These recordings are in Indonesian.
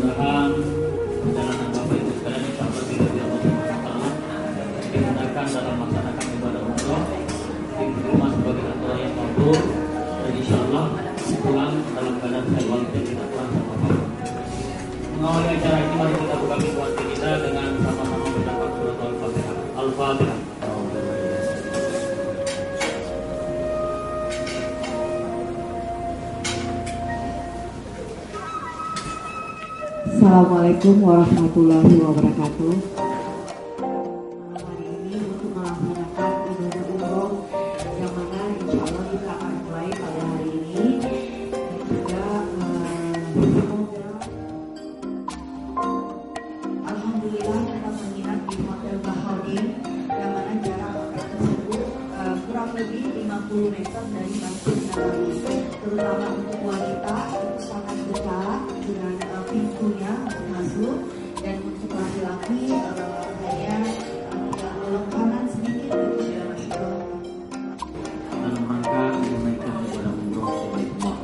Mudah-mudahan perjalanan Bapak Ibu sekalian insya Allah diridhoi Allah Subhanahu wa taala digunakan dalam melaksanakan ibadah umroh diterima sebagai acara yang mabrur dan insya Allah pulang dalam keadaan sehat walafiat tidak pulang sama Bapak. Mengawali acara ini mari kita buka puasa kita dengan sama-sama mengucapkan surat Al-Fatihah. Al-Fatihah. Assalamualaikum warahmatullahi wabarakatuh. Hari ini untuk melaksanakan ibadah umroh yang mana insya Allah kita akan mulai pada hari ini dan juga semoga alhamdulillah kita menginap di Hotel Bahodin yang mana jarak hotel tersebut kurang lebih 50 meter dari Masjid Nabawi, terutama untuk wanita itu sangat dekat dengan pintunya masuk, dan untuk laki-laki hanya agak belok kanan sedikit dan sudah masuk ke dalam rangka menunaikan ibadah umroh ke Baitullah.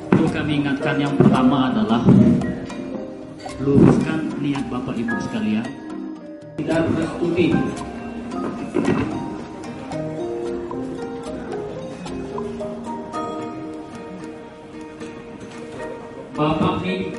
Perlu kami ingatkan yang pertama adalah luruskan niat Bapak Ibu sekalian. Tidak berstudi. Bapak ini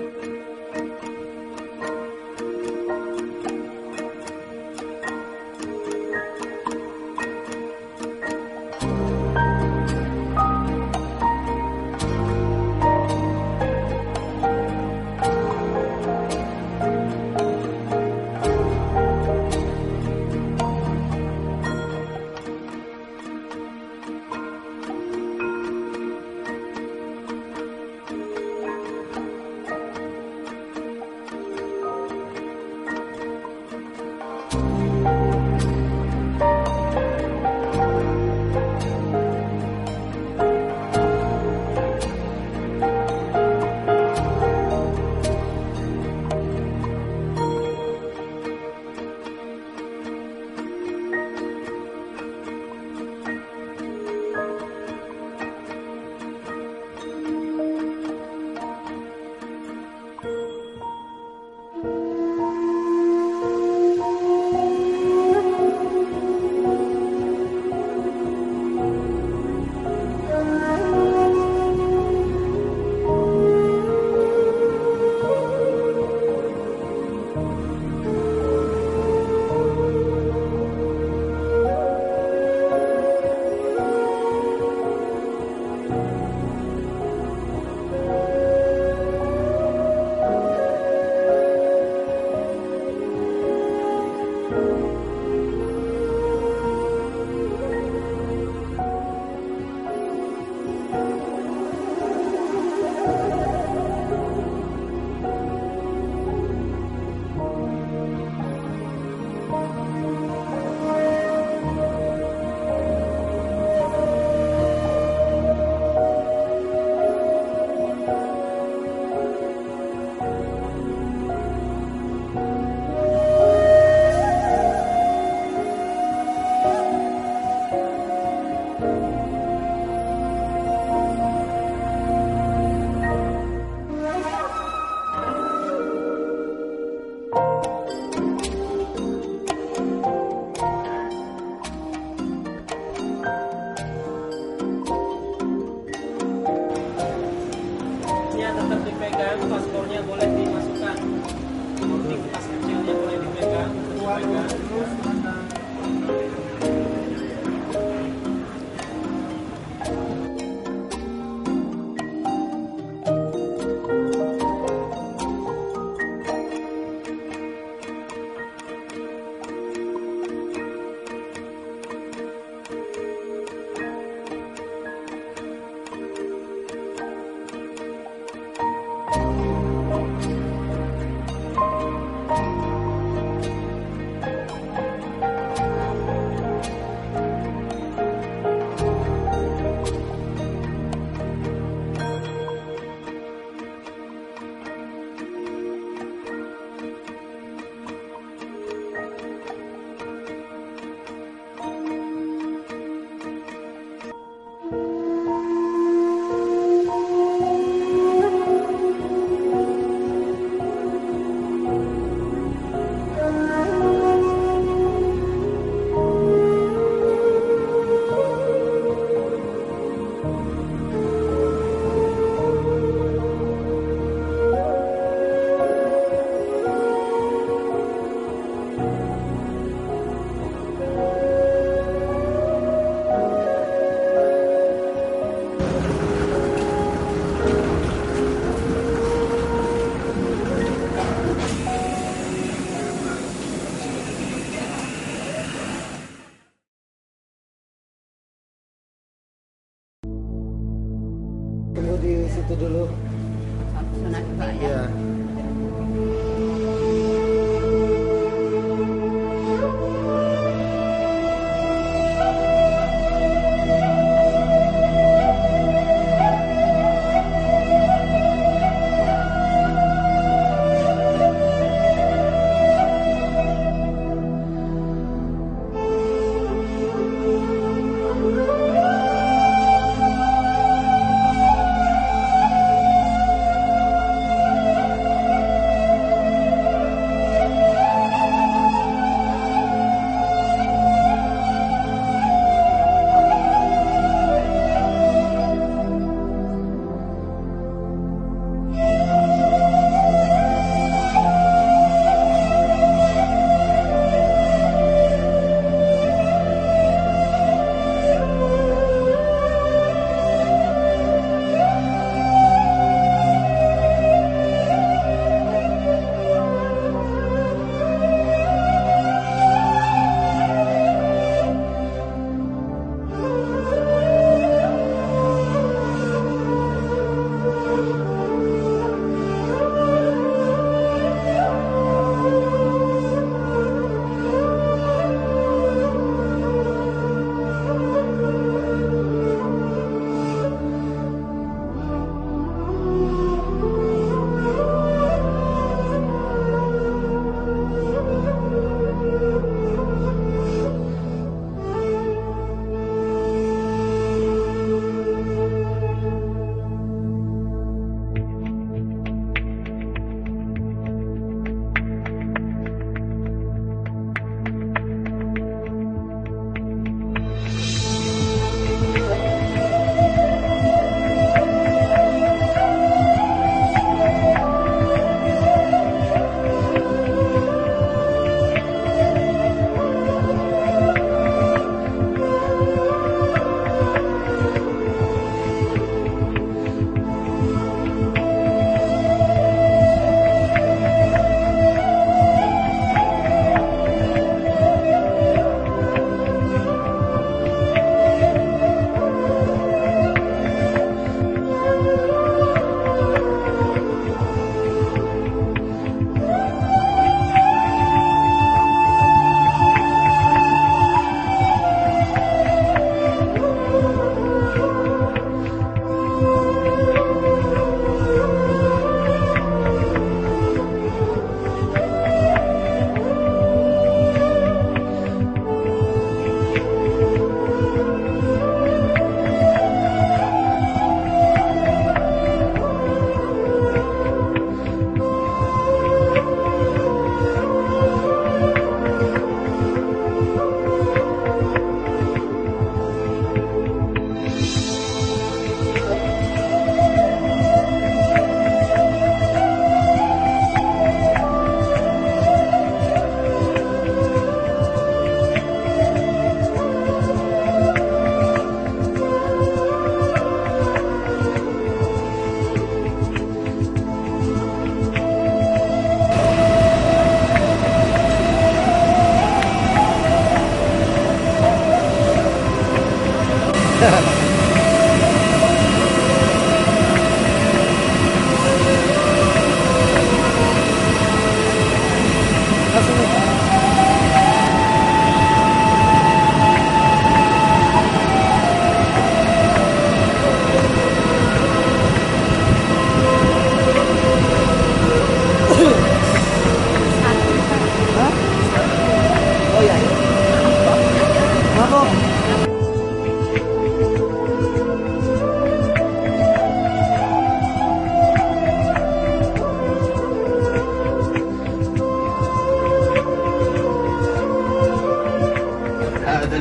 di situ dulu. Sunat juga ya. Ya.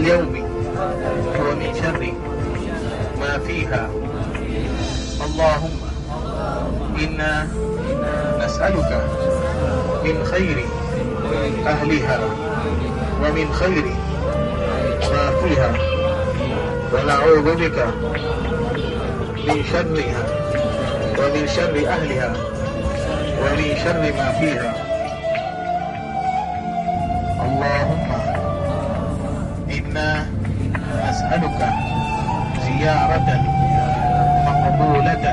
اليوم ومن شر ما فيها. اللهم إنا نسألك من خير أهلها ومن خير ما فيها، ونعوذ بك من شرها ومن شر أهلها ومن شر ما فيها. اللهم إنا نسألك زيارة مقبولة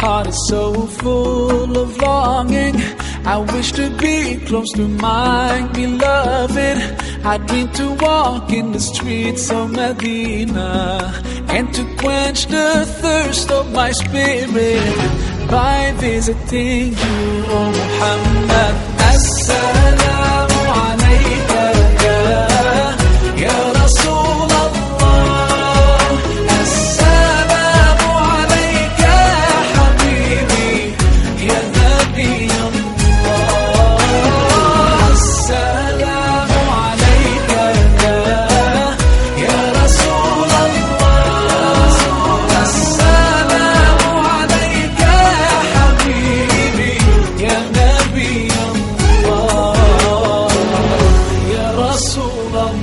heart is so full of longing. I wish to be close to my beloved. I dream to walk in the streets of Medina and to quench the thirst of my spirit by visiting you, O Muhammad. Assalamu alayka ya Rasul Allah. Assalamu alayka ya Habibi ya Nabi Allah. Assalamu alayka ya Rasul Allah. Assalamu alayka ya Habibi ya Nabi Allah, ya Rasul Allah.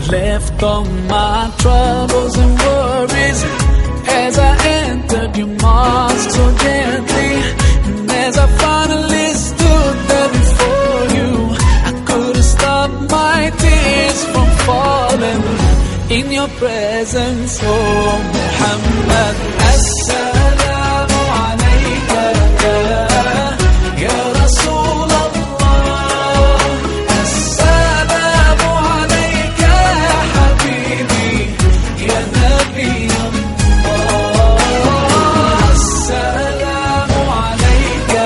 Left all my troubles and worries as I entered your mosque so gently. And as I finally stood there before you, I couldn't stop my tears from falling in your presence, oh Muhammad. Assalamu alayka ya Rasul Allah. Assalamu alayka ya Habibi ya Nabi Allah. Assalamu alayka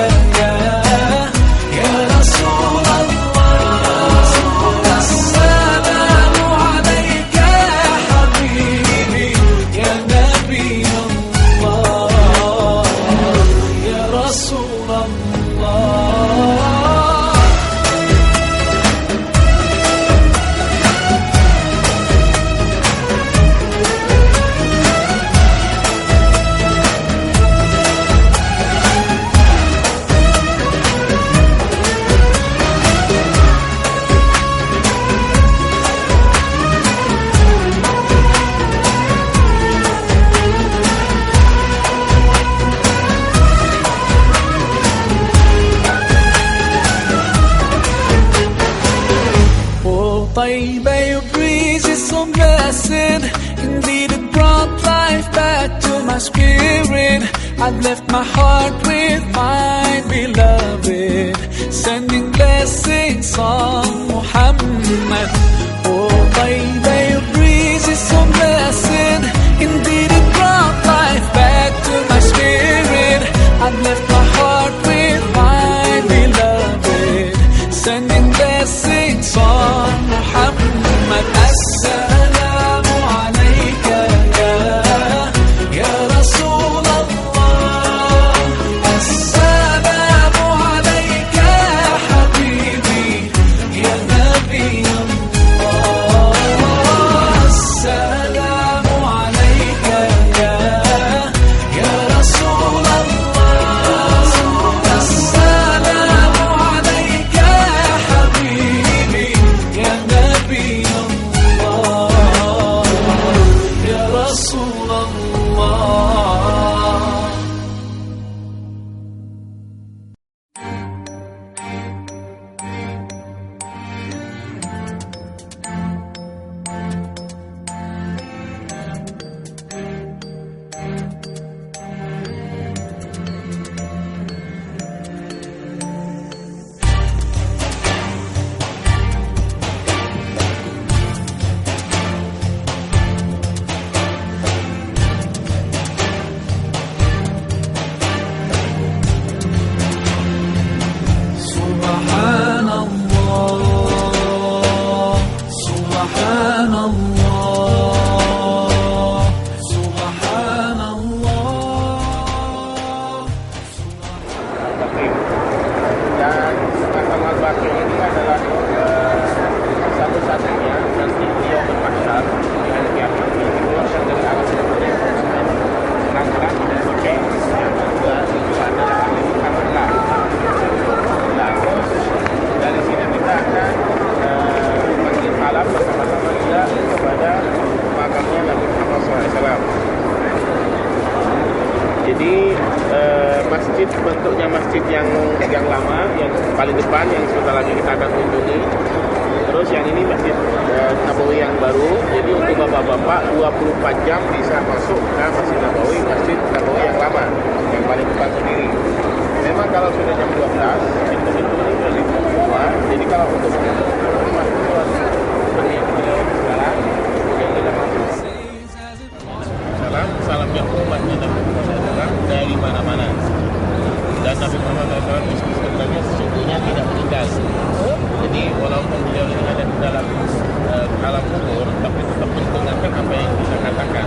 ya Rasul Allah. Assalamu alayka ya Habibi ya Nabi Allah, ya Rasul Allah. Oh, Taiba, your breeze is so blessed. Indeed, it brought life back to my spirit. I've left my heart with my beloved, sending blessings on Muhammad. Oh, Taiba, your breeze is so blessed. Indeed, it brought life back to my spirit. I've left my heart with my beloved, sending blessings on Muhammad. Assalamu alayka ya Rasul Allah. Assalamu alayka ya Habibi ya Nabi Allah. masjid bentuknya masjid yang lama, yang paling depan, yang sebentar lagi kita akan kunjungi. Terus yang ini masjid Nabawi yang baru. Jadi untuk bapak-bapak 24 jam bisa masuk ke Masjid Nabawi yang lama, yang paling depan sendiri. Memang kalau sudah jam 12, pintu-pintu ini sudah dibuka semua. Jadi kalau untuk salamnya umatnya Nabi Muhammad dari mana-mana. Dan Nabi Muhammad SAW sebenarnya sesungguhnya tidak meninggal. Jadi walaupun beliau ini ada di dalam alam kubur, tapi tetap mendengarkan apa yang kita katakan.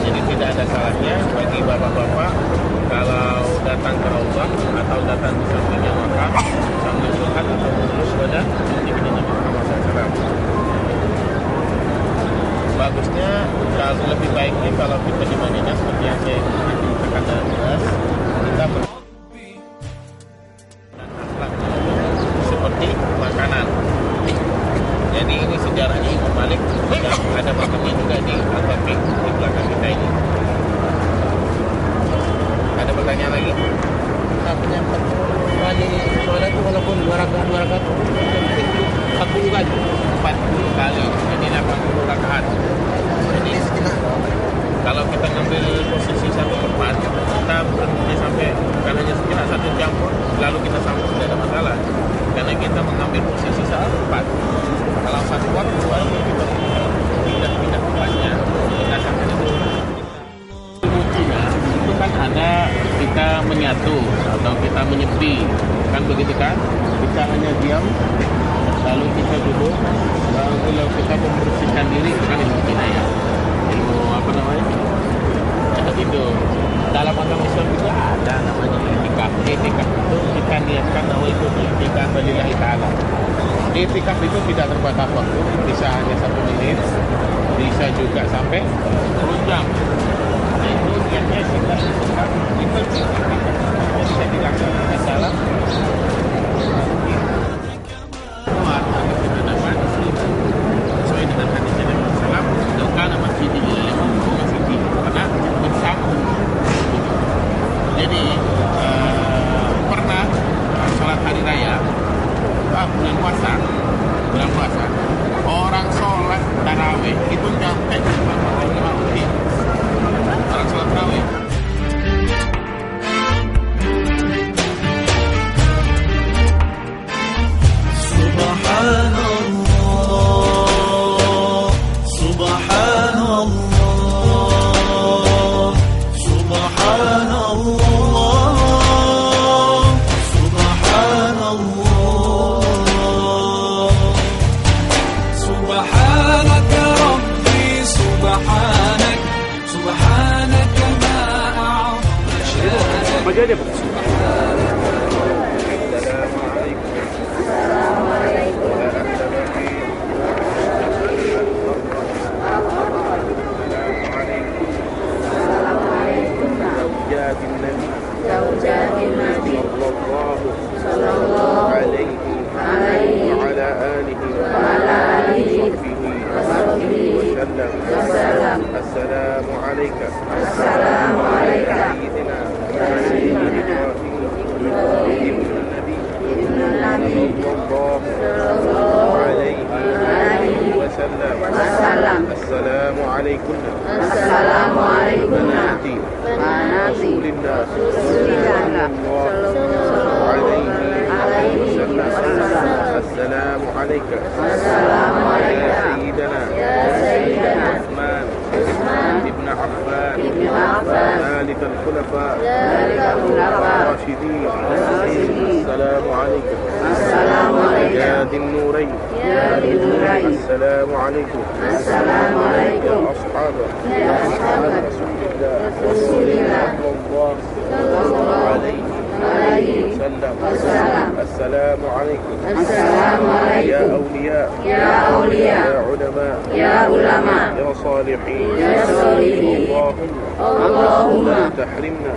Jadi tidak ada salahnya bagi bapak-bapak kalau datang ke Allah atau datang di sampingnya makam sambil sholat atau berlus pada Nabi Muhammad SAW. Bagusnya kalau lebih baiknya kalau kita di Madinah seperti yang saya katakan dalam jelas, kita seperti makanan. Jadi ini sejarahnya Imam Malik, ada makamnya juga di Al-Baqi di belakang kita ini. Ada pertanyaan lagi? Penyampat kali sholat itu walaupun 2 rakaat satu kan 40 kali, jadi 80 rakaat. Jadi kalau kita ngambil posisi 1/4, kita berhenti sampai bukan hanya sekira 1 jam pun, lalu kita sampai tidak ada masalah, karena kita mengambil posisi 1/4. Kalau 1 waktu baru kita pindah tempatnya, kita sampai itu. Itu kan ada kita menyatu atau kita menyepi, kan begitu kan? Kita hanya diam, lalu kita duduk, lalu kita membersihkan diri, itu kan ilmu kinayah, ilmu apa namanya? Itu dalam agama Islam juga ada namanya i'tikaf. I'tikaf itu kita niatkan bahwa itu i'tikaf lillahi ta'ala. I'tikaf itu tidak terbatas waktu, bisa hanya 1 menit, bisa juga sampai 10 jam. Nah itu niatnya kita i'tikaf, itu bisa dilaksanakan dalam sesuai dengan hadisnya Nabi Sallam, karena masjid ini masjid karena bersama. Jadi pernah sholat hari raya bulan puasa, orang sholat tarawih itu sampai 45 menit. Orang sholat tarawih. Baca aja, Pak. Assalamu alaikum. Assalamu alaikum. السلام عليكم. السلام عليكم. رسول الله صلى الله عليه وسلم. السلام عليك. السلام عليك. يا سيدنا عثمان ابن عفان ثالث الخلفاء الراشدين. السلام عليكم. السلام عليك. يا ذي النورين. السلام عليكم. السلام عليكم. يا أصحاب رسول الله صلى الله عليه وسلم. السلام عليكم. السلام عليكم. يا أولياء. يا علماء. يا علماء. يا صالحين. يا صالحين. اللهم لا تحرمنا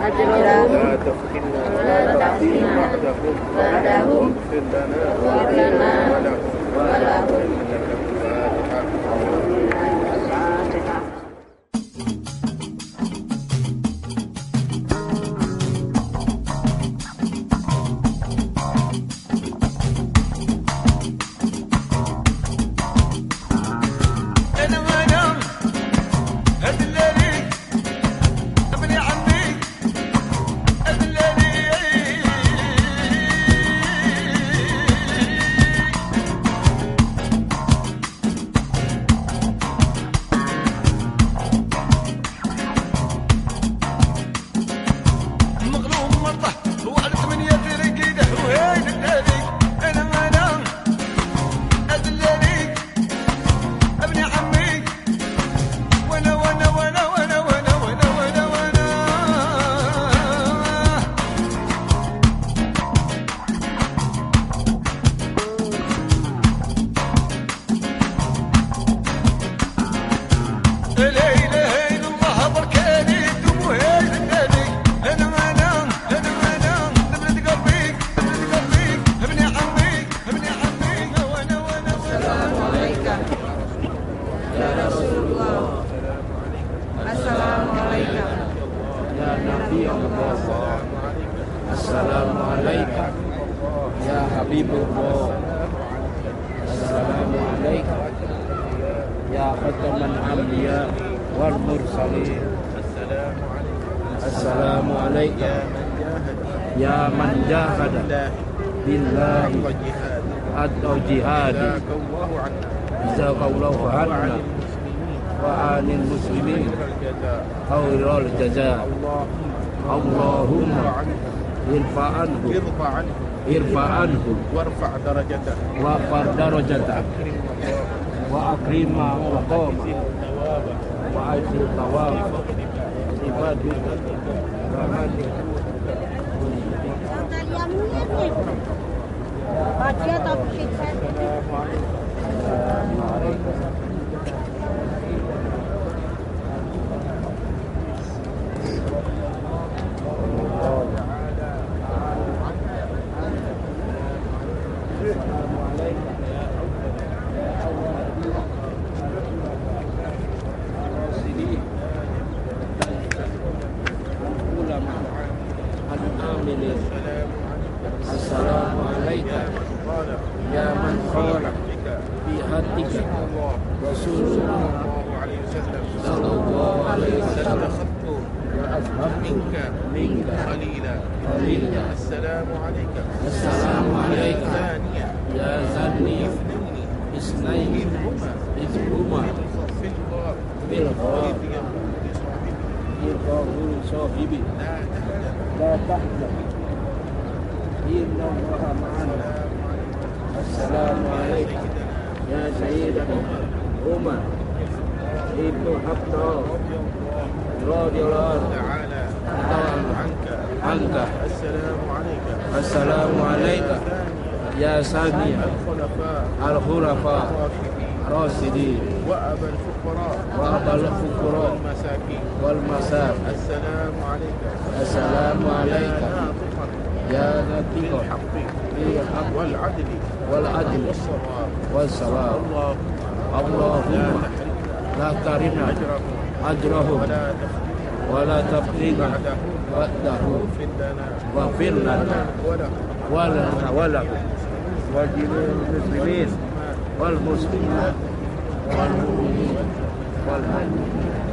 أجرهم. لا تفتنا بعدهم. واغفر لنا ولهم. Habibullah. Assalamualaikum ya khataman anbiya wal mursalin. Assalamualaikum ya man jahada billahi atau jihadi jazakallahu anna wa anil muslimin khairal jaza. Allahumma irfa anhu warfa darajatah wa akrima maqama wa ajil tawab ibadah rahmatik. Baca atau siksa? Assalamualaikum ya man qala fi hatika Rasulullah sallallahu alaihi wasallam minka qalila. Assalamualaikum ya zani isnaini izhuma bil ghar yaqulu sahibi la tahzan inna allaha ma'ana. Assalamualaikum ya sayyidina Umar ibnu Khattab radhiyallahu ta'ala anka. Assalamualaikum ya sani al-khulafa rasidin wa abal fuqara wal masakin. Assalamualaikum ya natiqul haqqi wal adli was sawab. Allahumma la tarimna ajrahum wa la tafrina wa'dahu wa fir lana wa lana wa lakum wa jilil muslimin wal muslimat wal mu'minin wal mu'minin.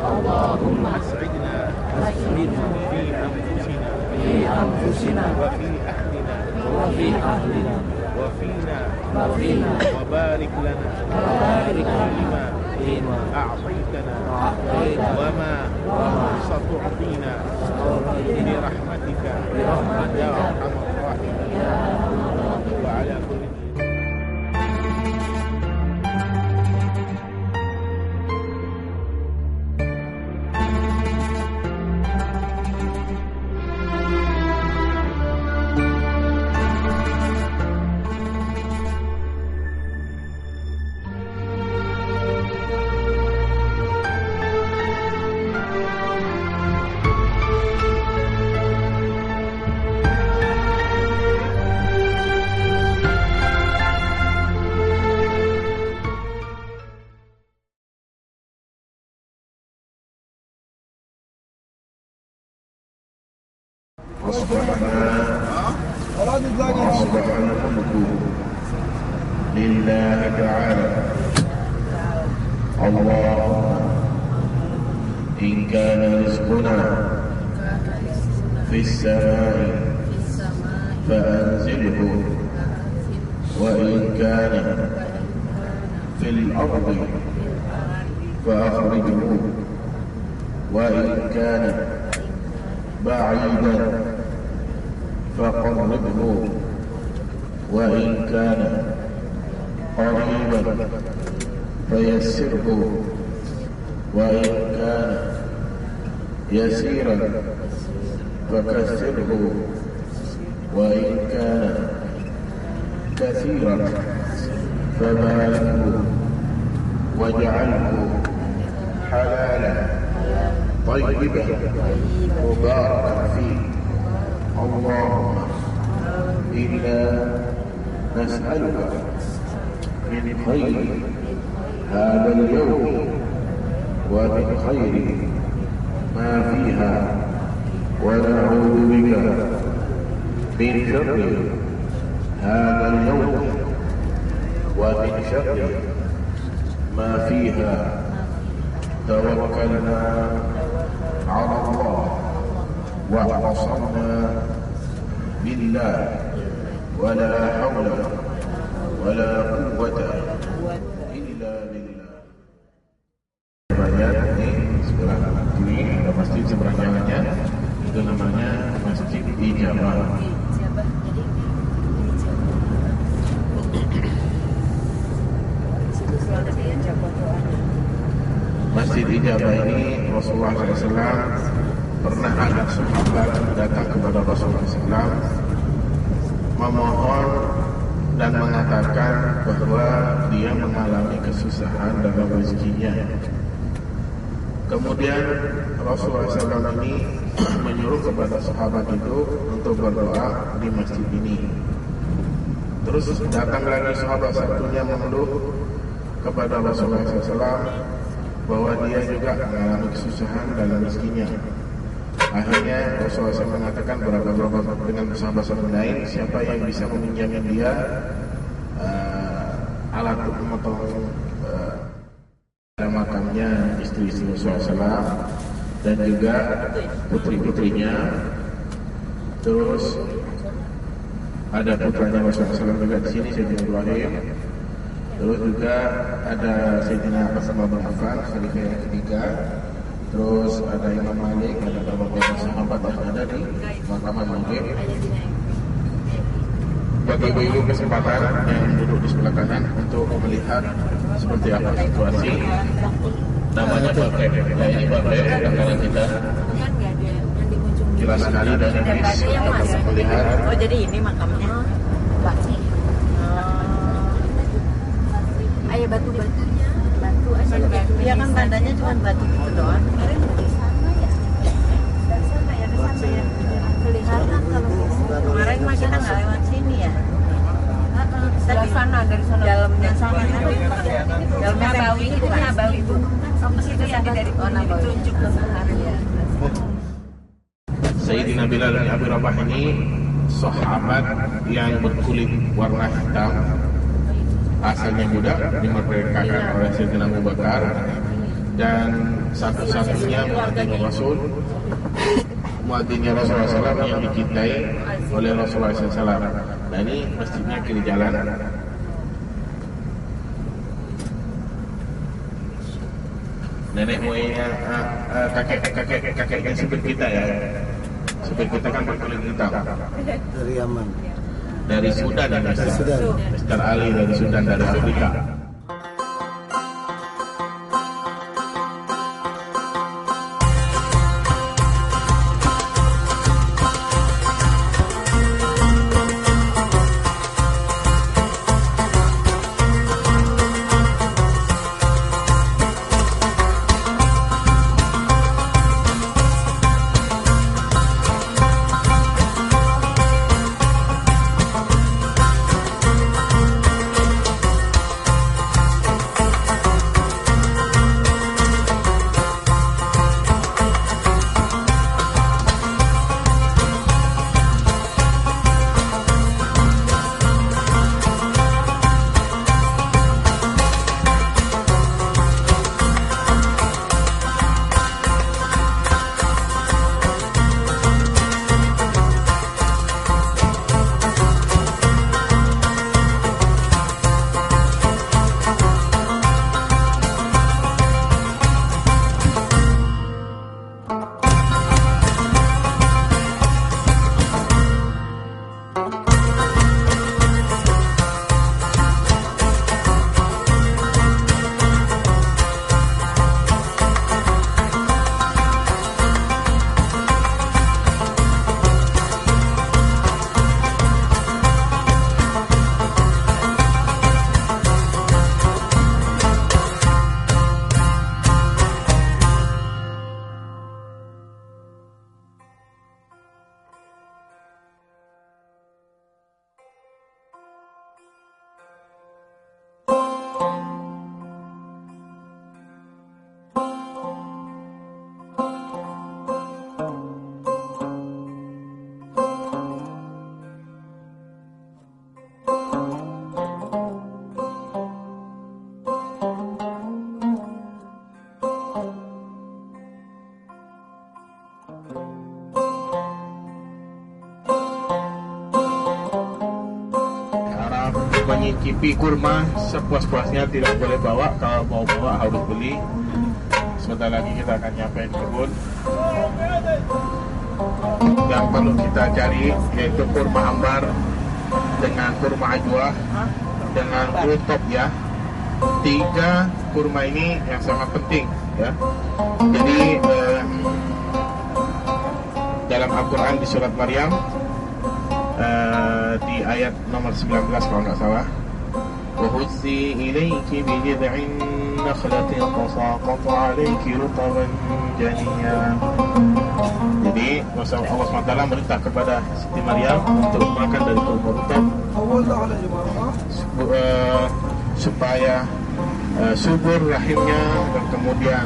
Allahumma as'idna fi anfusina wa fi ahlina wa fina wa barik lana fima a'taytana wa ma satu'tina bi rahmatika ya arhamar rahimin wa ala kulli وأصبح الملك لله تعالى. اللهم إن كان رزقنا في السماء فأنزله، وإن كان في الأرض فأخرجه، وإن كان بعيدا فقربه، وإن كان قريبا فيسره، وإن كان يسيرا فكثره، وإن كان كثيرا فباركه واجعله حلالا طيبا مباركا فيه. اللهم إنا نسألك من خير هذا اليوم ومن خير ما فيها، ونعوذ بك من شر هذا اليوم ومن شر ما فيها. توكلنا على الله واعتصمنا بالله، ولا حول ولا قوة إلا بالله. Banyak ini sebelah kiri ada masjid seberang jalannya, itu namanya Masjid Ijabah. Masjid Ijabah ini Rasulullah SAW pernah ada sahabat datang kepada Rasulullah SAW memohon dan mengatakan bahwa dia mengalami kesusahan dalam rezekinya. Kemudian Rasulullah SAW ini menyuruh kepada sahabat itu untuk berdoa di masjid ini. Terus datang lagi sahabat satunya mengeluh kepada Rasulullah SAW bahwa dia juga mengalami kesusahan dalam rezekinya. Akhirnya Rasulullah SAW mengatakan berapa dengan sahabat-sahabat lain, siapa yang bisa meminjamkan dia alat untuk memotong makamnya istri-istri Rasulullah SAW dan juga putri-putrinya. Terus ada putranya Rasulullah SAW juga di sini, Sayyidina Ibrahim. Terus juga ada Sayyidina Utsman bin Affan, khalifah yang ketiga. Terus ada Imam Malik, ada beberapa sahabat yang ada di makaman maghrib. Bagi ibu-ibu kesempatan yang duduk di sebelah kanan untuk melihat seperti apa situasi. Namanya Bapak, ya ini Bapak sebelah kanan kita. Jelas sekali dari bis dapat melihat. Oh jadi ini makamnya. Ayo batu-batunya, batu aja batu. Iya kan tandanya cuma batu gitu doang. Kemarin dari sana ya. Dari sana ya, dari sana ya. Kelihatan kalau kemarin mah kita nggak lewat sini ya. Dari sana, dalamnya sana kan. Dalamnya Nabawi itu kan Nabawi itu. Sampai situ ya dari tunjuk ke sana ya. Sayyidina Bilal bin Abi Rabah ini sahabat yang berkulit warna hitam, asalnya budak, dimerdekakan oleh Sayyidina Abu Bakar, dan satu-satunya muadzin Rasul, muadzinnya Rasulullah SAW yang dicintai oleh Rasulullah SAW. Nah ini masjidnya kiri jalan. Nenek moyangnya kakeknya supir kita ya. Supir kita kan berkulit hitam. Dari Yaman. Dari Sudan dan Mr. Ali dari Sudan, dari Afrika. menyicipi kurma sepuas-puasnya, tidak boleh bawa. Kalau mau bawa harus beli. Sebentar lagi kita akan nyampein kebun. Yang perlu kita cari yaitu kurma ambar dengan kurma ajwa dengan rutop ya. 3 kurma ini yang sangat penting ya. Jadi dalam Al-Quran di surat Maryam di ayat nomor 19 kalau nggak salah, وَهُزِّي إِلَيْكِ بِجِذْعِ النَّخْلَةِ تَسَاقَطْ عَلَيْكِ رُطَبًا جَنِيًّا. Jadi Allah SWT merintah kepada Siti Maryam untuk makan dari kurma rutop supaya subur rahimnya dan kemudian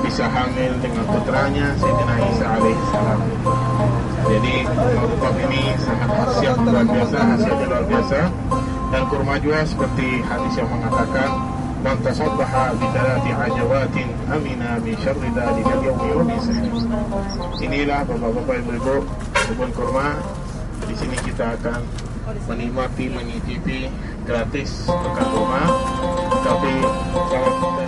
bisa hamil dengan putranya Sayyidina Isa alaihissalam. Jadi kurma rutop ini sangat khasiat luar biasa, hasilnya luar biasa. Dan kurma juga seperti hadis yang mengatakan man tasaddaha bi 3 ajawatin amina min syarri dzalika al-yawmi wa min sayyi. Inilah Bapak-bapak Ibu-ibu kebun kurma. Di sini kita akan menikmati, menyicipi gratis makan kurma. Tapi kalau kita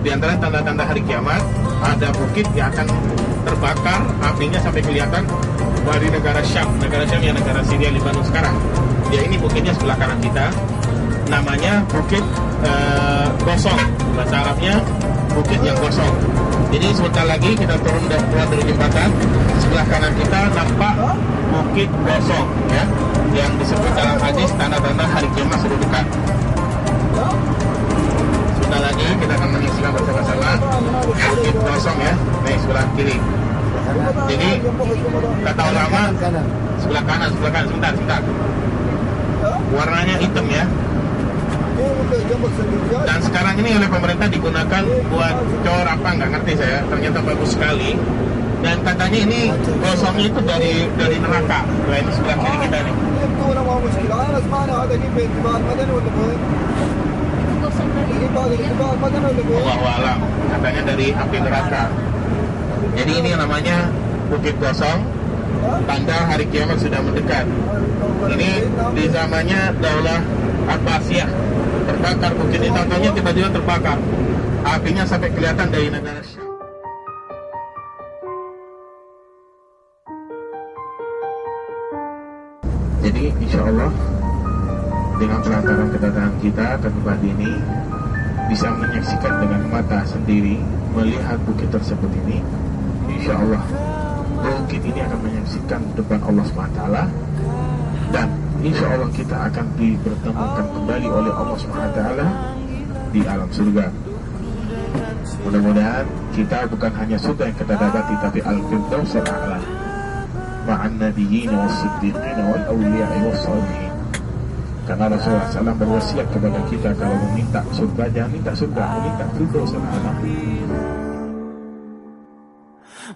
di antara tanda-tanda hari kiamat ada bukit yang akan terbakar, apinya sampai kelihatan dari negara Syam. Negara Syam yang negara Syria, Lebanon sekarang. Ya, ini bukitnya sebelah kanan kita. Namanya Bukit Gosong. Bahasa Arabnya bukit yang gosong. Jadi sebentar lagi kita turun keluar dari jembatan. Sebelah kanan kita nampak Bukit Gosong, ya, yang disebut dalam hadis tanda-tanda hari kiamat sudah dekat. Sebentar lagi kita akan menyaksikan bersama-sama Bukit Gosong, ya, nih sebelah kiri. Jadi kata ulama sebelah kanan, sebentar. Warnanya hitam, ya. Dan sekarang ini oleh pemerintah digunakan buat cor apa nggak ngerti saya. Ternyata bagus sekali. Dan katanya ini gosongnya itu dari neraka. Lain sebelah kiri kita nih. Wallahu a'lam. Katanya dari api neraka. Jadi ini namanya Bukit Gosong. Tanda hari kiamat sudah mendekat. Ini di zamannya Daulah Abbasiyah. Terbakar bukit ini, contohnya tiba-tiba terbakar, apinya sampai kelihatan dari negara Syam. Jadi insya Allah dengan pelantaran kedatangan kita ke tempat ini bisa menyaksikan dengan mata sendiri, melihat bukit tersebut ini, insya Allah bukit ini akan menyaksikan depan Allah SWT, dan insya Allah kita akan dipertemukan kembali oleh Allah SWT di alam surga. Mudah-mudahan kita bukan hanya surga yang kita dapati, tapi al-firdausul a'la ma'an nabiyyin was-siddiqin wal-awliya'i was-shalihin. Karena Rasulullah SAW berwasiat kepada kita, kalau meminta surga jangan minta surga, meminta firdausul a'la.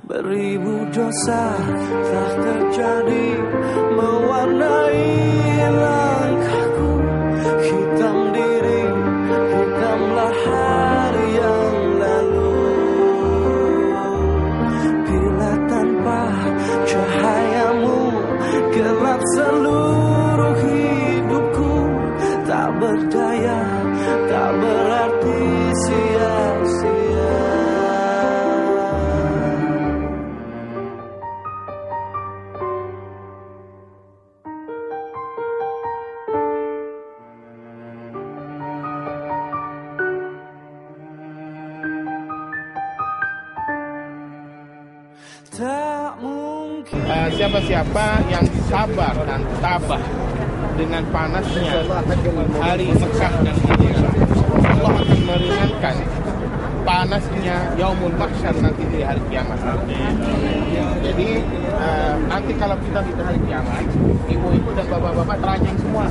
Beribu dosa telah terjadi mewarnai langkahku, hitam diri, hitamlah hari yang lalu. Bila tanpa cahayamu gelap seluruh hidupku, tak berdaya, tak berarti sia-sia. Siapa-siapa yang sabar dan tabah dengan panasnya hari Mekah dan Madinah, Allah akan meringankan panasnya Yaumul Mahsyar nanti di hari kiamat. Jadi nanti kalau kita di hari kiamat, ibu-ibu dan bapak-bapak teranjang semua.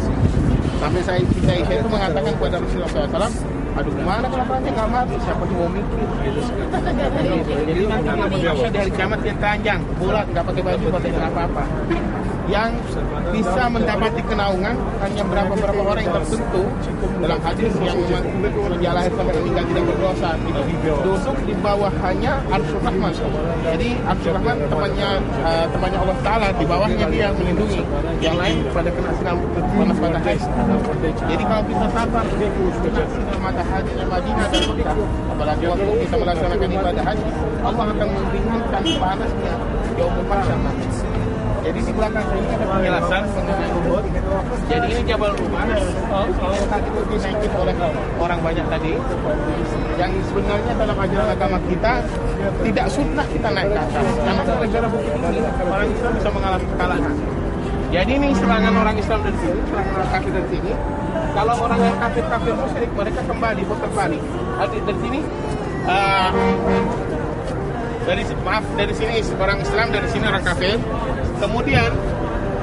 Sampai kita itu mengatakan kepada Rasulullah SAW, aduh mana kalau teranjang nggak mati, siapa yang mau mikir? Jadi nanti di hari kiamat dia teranjang, bulat, nggak pakai baju, pakai apa-apa. Yang bisa mendapati kenaungan hanya berapa orang yang tertentu. Dalam hadis yang memang sejak lahir sampai meninggal tidak berdosa, duduk di bawah hanya Arsyur Rahman. Jadi Arsyur Rahman temannya Allah Ta'ala, di bawahnya dia melindungi. Yang lain pada kena sinar panas matahari. Jadi kalau kita sabar kena sinar matahari Madinah dan Mekah, apalagi waktu kita melaksanakan ibadah haji, Allah akan meringankan panasnya Yaumul Mahsyar. Jadi di belakang sini ada penjelasan mengenai Uhud. Jadi ini Jabal Rumah yang tadi itu dinaikin oleh orang banyak tadi. Yang sebenarnya dalam ajaran agama kita tidak sunnah kita naik ke atas, karena gara-gara bukit ini orang Islam bisa mengalami kekalahan. Jadi ini serangan orang Islam dari sini, serangan orang kafir dari sini. Kalau orang yang kafir musyrik, mereka kembali putar balik. Dari sini dari sini orang Islam, dari sini orang kafir. Kemudian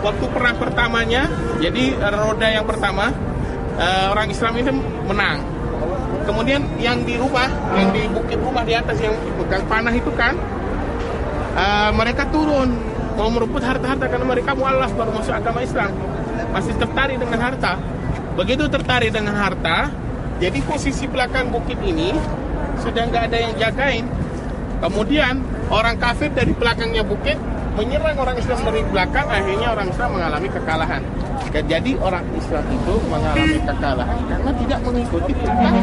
waktu perang pertamanya, jadi roda yang pertama orang Islam ini menang. Kemudian yang di rumah, yang di bukit rumah di atas yang bukan panah itu kan, mereka turun mau merebut harta-harta karena mereka mualaf baru masuk agama Islam, masih tertarik dengan harta. Begitu tertarik dengan harta, jadi posisi belakang bukit ini sudah nggak ada yang jagain. Kemudian orang kafir dari belakangnya bukit menyerang orang Islam dari belakang, akhirnya orang Islam mengalami kekalahan. Jadi orang Islam itu mengalami kekalahan karena tidak mengikuti perintah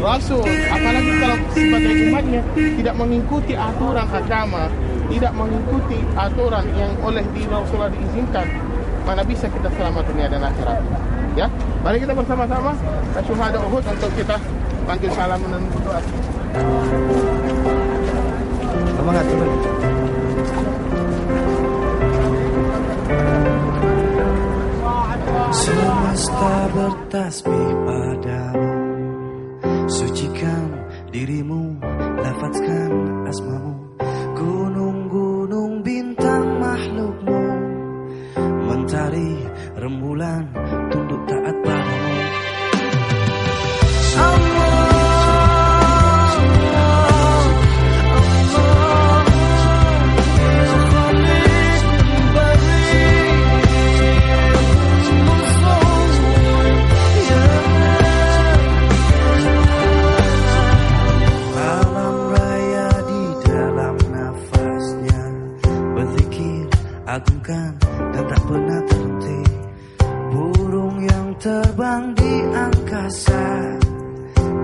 Rasul. Apalagi kalau sebagai umatnya tidak mengikuti aturan agama, tidak mengikuti aturan yang oleh Rasulullah diizinkan, mana bisa kita selamat dunia dan akhirat. Ya, mari kita bersama-sama syuhada Uhud untuk kita panggil salam dan berdoa. Semangat teman. Semesta bertasbih padamu, sucikan dirimu, lafazkan asmamu. Gunung-gunung bintang makhlukmu, mentari rembulan tunduk taat padamu. Agungkan dan tak pernah terhenti, burung yang terbang di angkasa,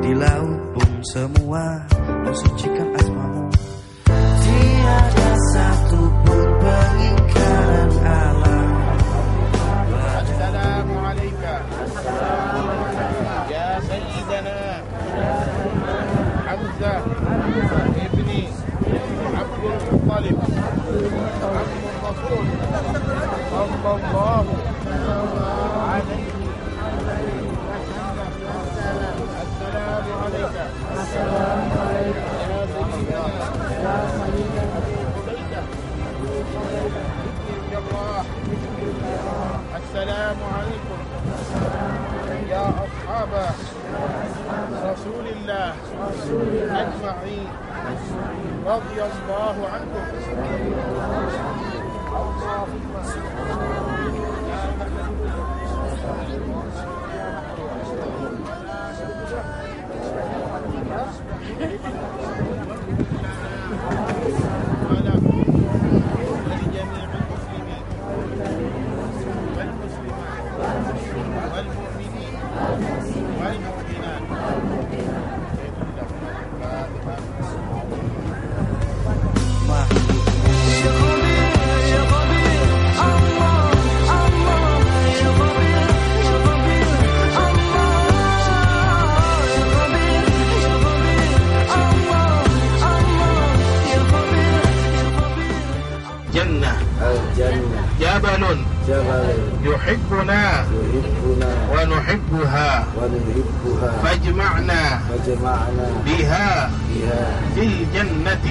di laut pun semua mensucikan asmamu. Tiada satu pun pengingkaran alam. Assalamualaikum ya Sayyidana Hamzah ibni Abdul Muttalib sallallahu alaihi assalamu alayka ya sayyidina السلام عليكم يا أصحاب رسول الله أجمعين رضي الله عنكم جبل يحبنا ونحبها فاجمعنا بها في الجنة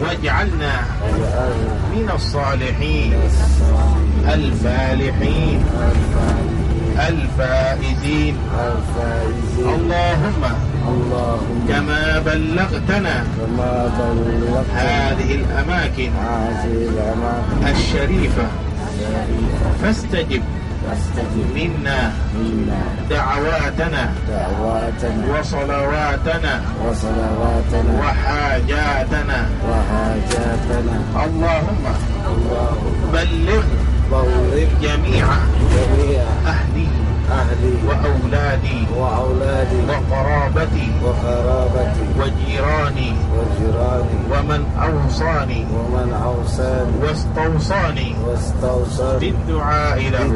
واجعلنا من الصالحين الفالحين الفائزين اللهم كما بلغتنا هذه الأماكن الشريفة فاستجب منا دعواتنا وصلواتنا وحاجاتنا اللهم بلغ جميع أهلي وأولادي وقرابتي وجيراني ومن أوصاني واستوصاني بالدعاء له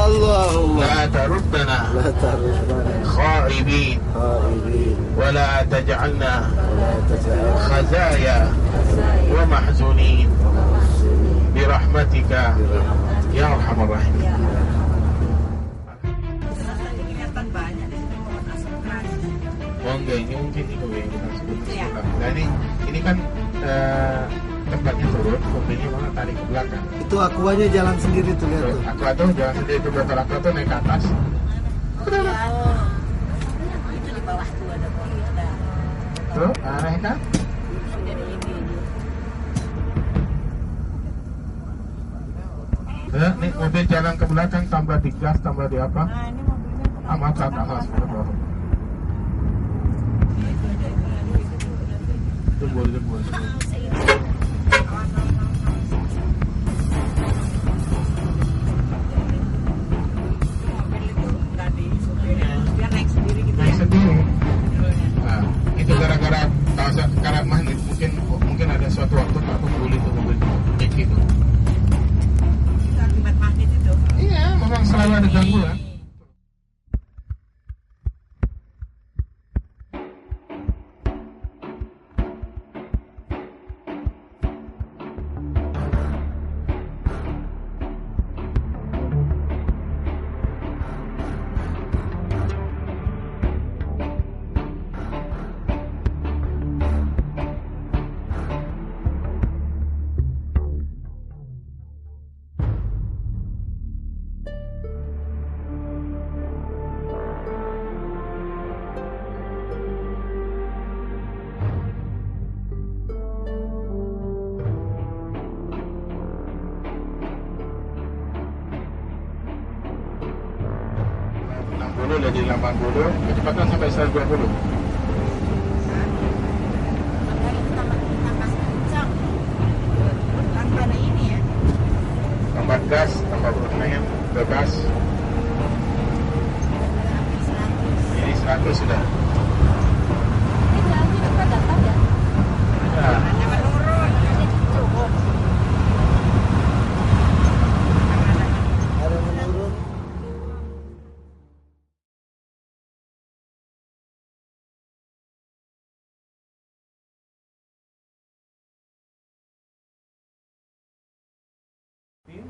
اللهم لا تردنا خائبين ولا تجعلنا خزايا ومحزونين برحمتك يا أرحم الراحمين. Oh enggak, ini mungkin itu yang kita sebut sekolah. Nah ini kan tempatnya turun, mobilnya malah tarik ke belakang. Itu akuanya jalan sendiri tuh lihat tuh. Aqua tuh jalan sendiri tuh, motor Aqua tuh naik ke atas. Itu di bawah tuh ada mobil ada. Tuh, aneh kan? Nih mobil jalan ke belakang, tambah di gas, tambah di apa? Nah, ini mobilnya Amat atas, betul. Itu boleh. Naik sendiri. Nah, itu gara-gara karat magnet, mungkin ada suatu waktu Pak beli itu mobil kayak gitu. akibat magnet itu. Iya, memang selalu ada gangguan. Jadi 80, kecepatan sampai 120. Tanpa ada ini ya. Tambah gas, tambah bermain, bebas. Ini 100 sudah. Ini jalannya dekat datar ya. Ya.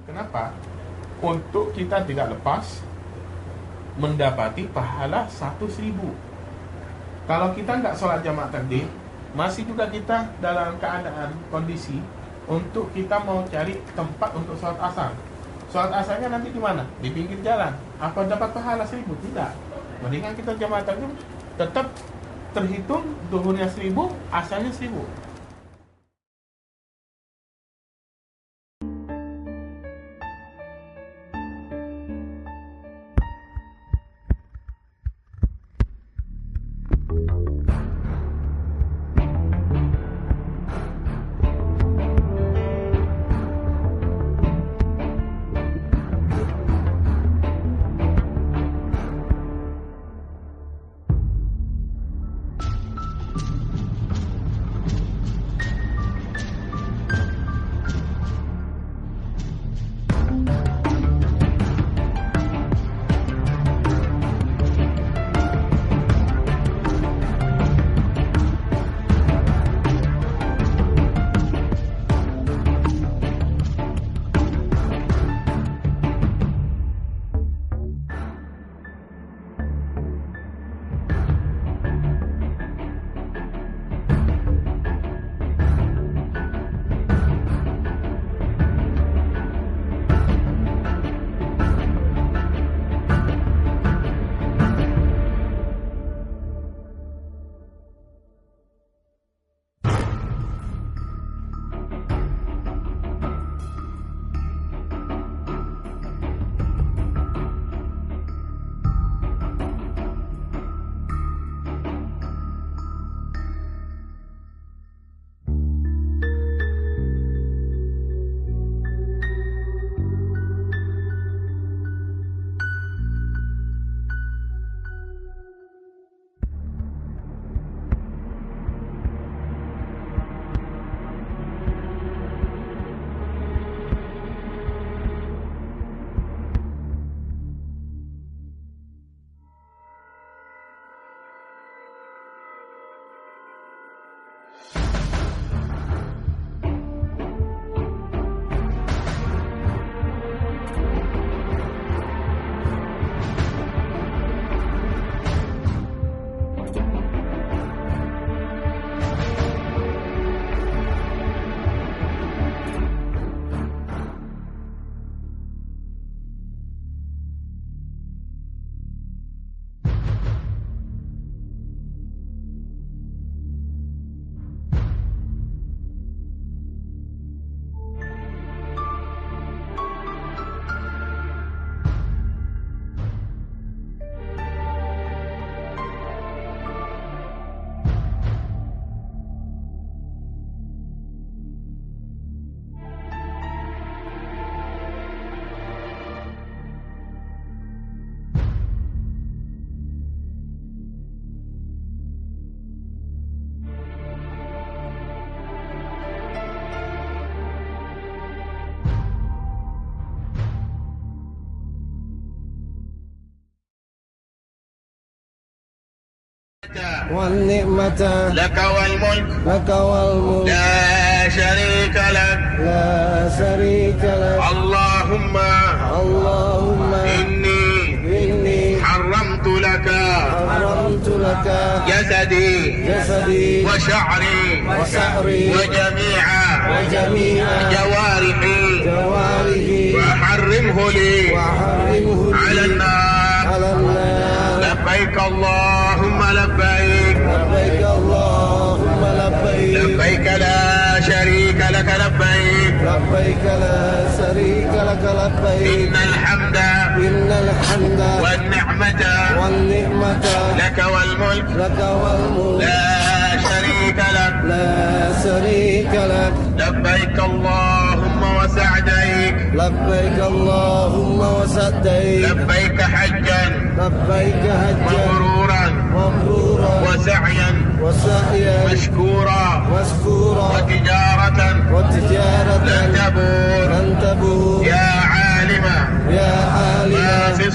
Kenapa? Untuk kita tidak lepas mendapati pahala 1.000. Kalau kita nggak sholat jamaah takdim, masih juga kita dalam keadaan kondisi untuk kita mau cari tempat untuk sholat asar. Sholat asarnya nanti di mana? Di pinggir jalan. Apa dapat pahala 1.000? Tidak. Mendingan kita jamaah takdim tetap terhitung duhurnya 1.000, asarnya 1.000. والنعمة لك والملك لك والملك لا شريك لك لا شريك لك اللهم اللهم إني حرمت لك جسدي وشعري وجميع جوارحي وحرمه لي على النار لبيك اللهم لبيك اللهم لبيك لبيك لا شريك لك لبيك لا شريك لك لبيك إن الحمد والنعمة لك والملك لا شريك لك لبيك اللهم وسعديك لبيك اللهم وسعديك لبيك حجا مبرورا وسعيا مشكورا وتجارة لن تبور يا عالما ما في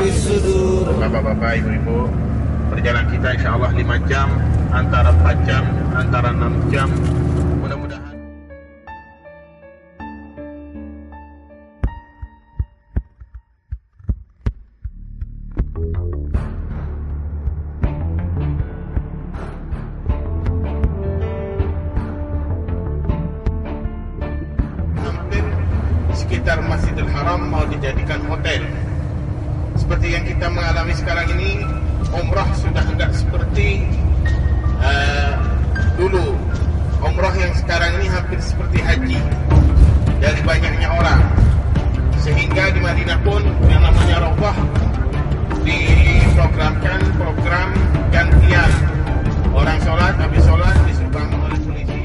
الصدور. Bapak-bapak, ibu-ibu, perjalanan kita insya Allah 5 jam, antara 4 jam, antara 6 jam. Mudah-mudahan sekitar Masjidil Haram mau dijadikan hotel. Seperti yang kita mengalami sekarang ini, umrah sudah tidak seperti dulu. Umrah yang sekarang ini hampir seperti haji dari banyaknya orang. Sehingga di Madinah pun yang namanya Rawdah diprogramkan program gantian. Orang sholat, habis sholat disuruh bangun oleh polisi.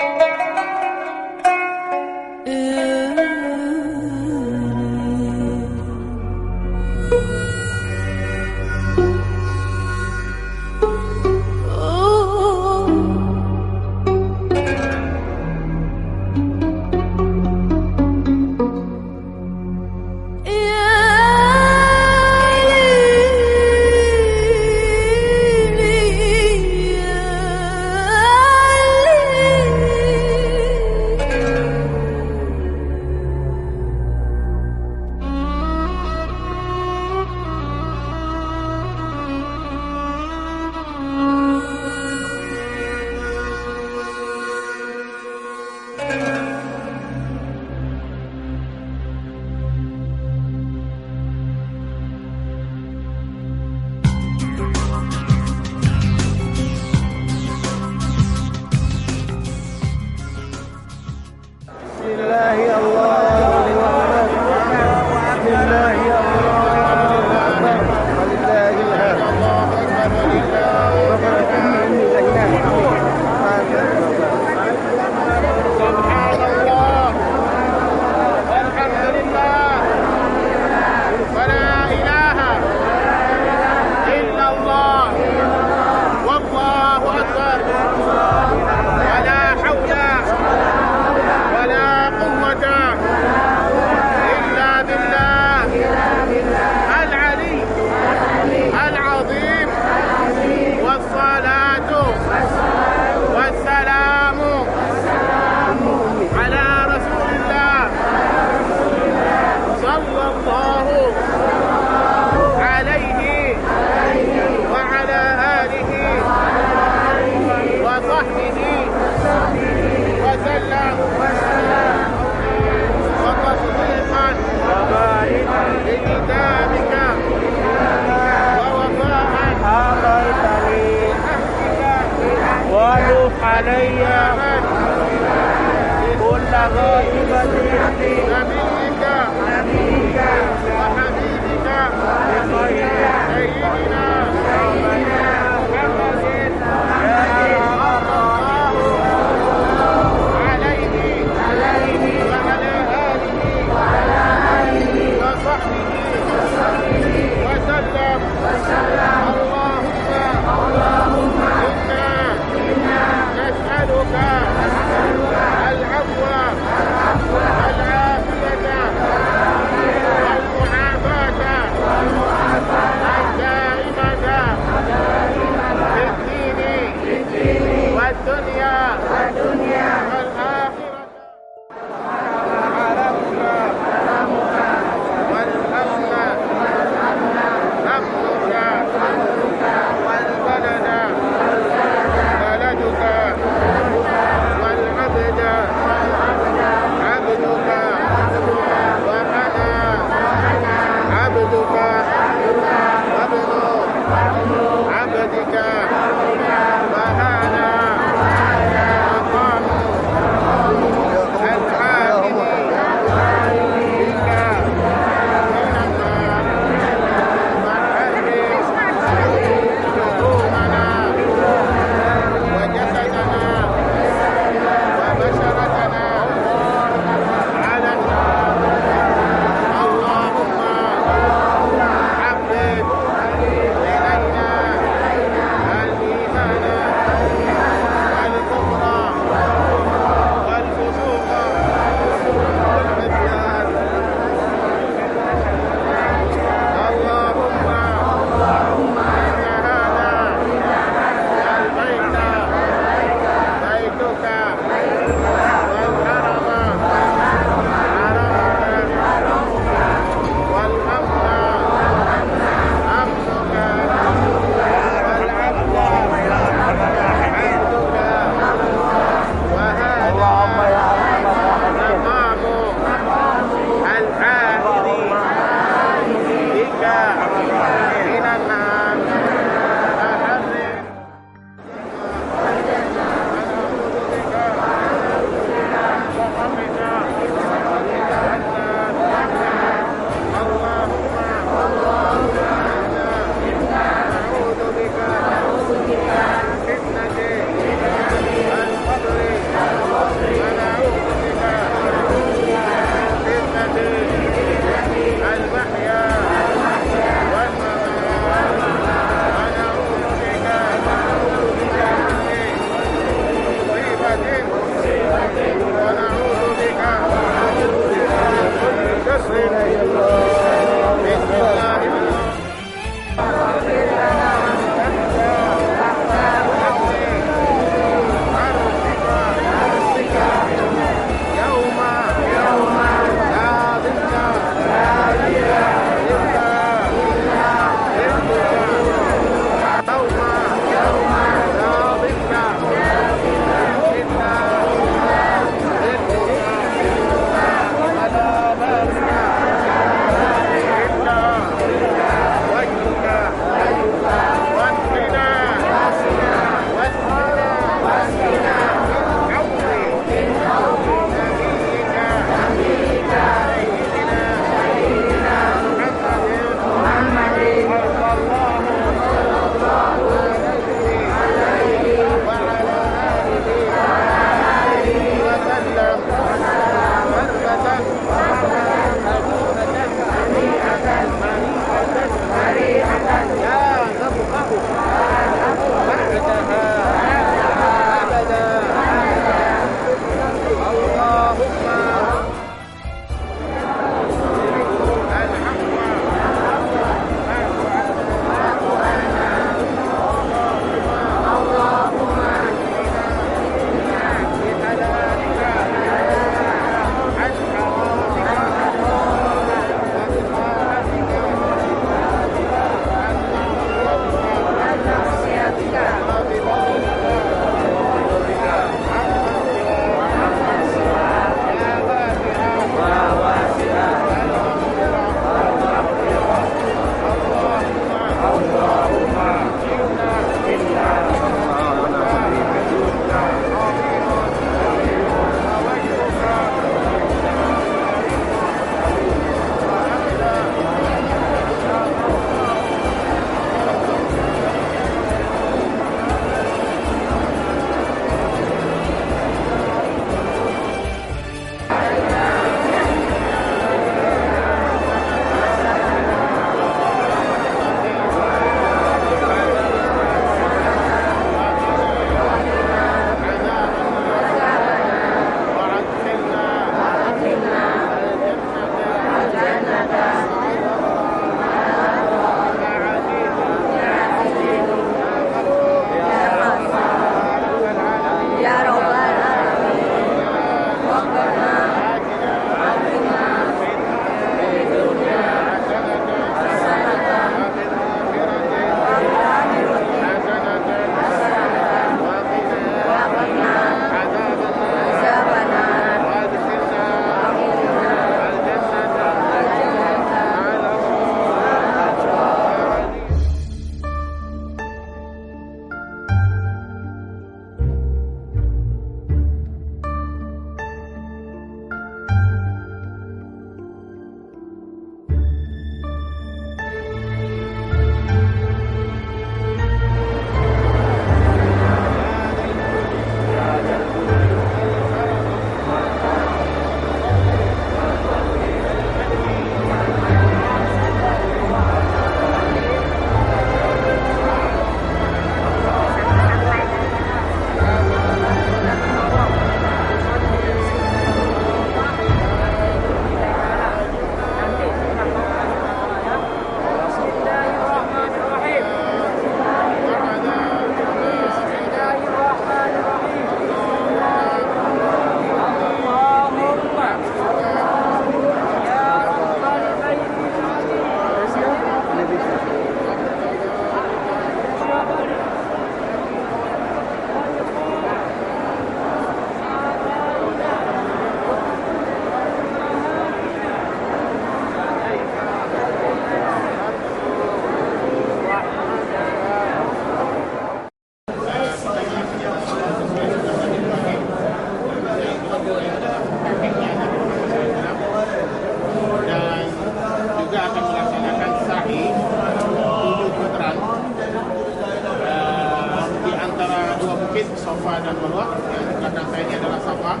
Safa dan Marwah. Yang di belakang saya ini adalah Safa.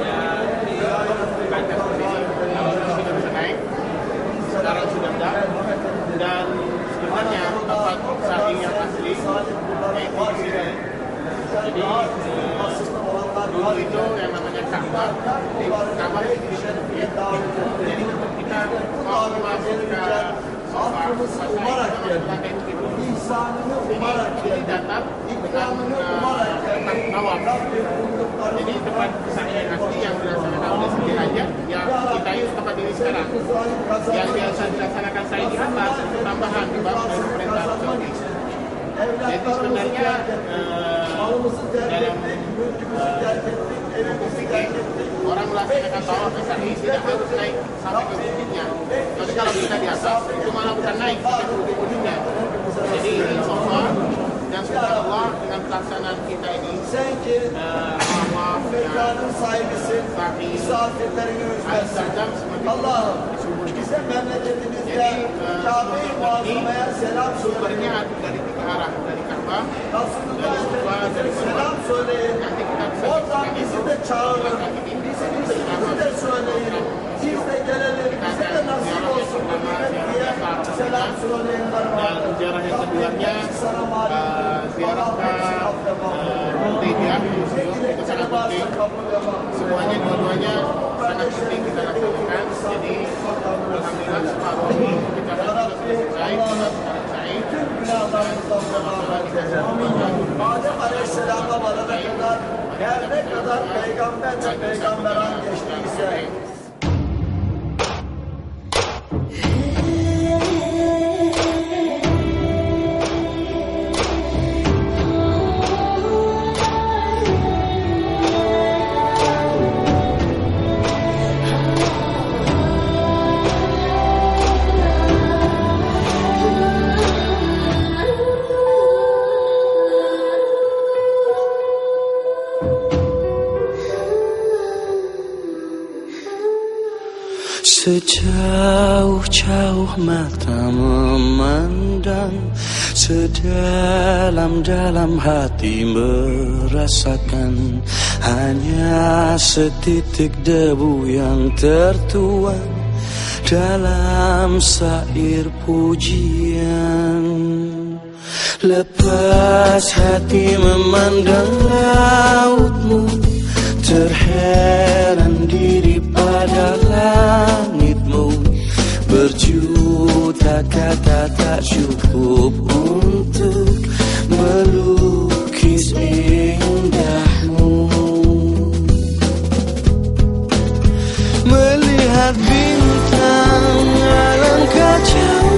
Dan di kaca seperti ini, kalau tidak bisa naik, sekarang sudah tidak. Dan sebenarnya tempat sa'i yang asli yaitu di sini. Jadi dulu itu yang namanya Ka'bah, di Ka'bah di sini. Jadi untuk kita mau masuk ke Safa, pakai begitu. Ini datang dengan tempat awam. Jadi tempat sa'i yang asli yang dilaksanakan oleh Siti Hajar, yang kita itu tempat ini sekarang. Yang biasa dilaksanakan sa'i di atas, itu tambahan di bawah dari pemerintah Saudi. Jadi sebenarnya dalam hukum fikih orang melaksanakan tawaf sa'i tidak harus naik sampai ke bukitnya. Tapi kalau kita di atas itu malah bukan naik sampai ke bukitnya. Jadi ini Safa dan subhanallah dengan pelaksanaan kita ini tawaf dan sa'i al-Sajam semakin disubur. Jadi sumbernya ada dari tiga arah, dari Ka'bah, dari Safa, dari Marwah. Nanti kita bisa saksikan itu belakang ini. Dan ziarah yang keduanya ziarah ke Hudaybiyah, museum itu sangat penting. Semuanya dua-duanya sangat penting kita laksanakan. Jadi alhamdulillah separuh ini kita sudah selesai sekarang saya dan kita Adem Aleyhisselam'a varana kadar her ne kadar peygamber ve peygamberan geçtiyse Sejauh-jauh mata memandang, sedalam-dalam hati merasakan, hanya setitik debu yang tertuang dalam sair pujian. Lepas hati memandang lautmu, terheran diri pada langitmu. Berjuta kata tak cukup untuk melukis indahmu. Melihat bintang alangkah jauh.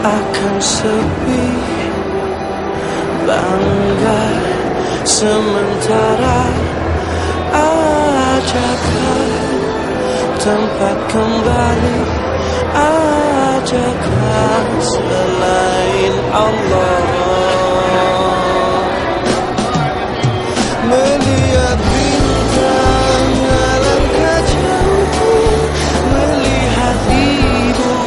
Akan sepi, bangga sementara, ajaklah tempat kembali, ajaklah selain Allah. Melihat bintang alangkah jauh, melihat ibu.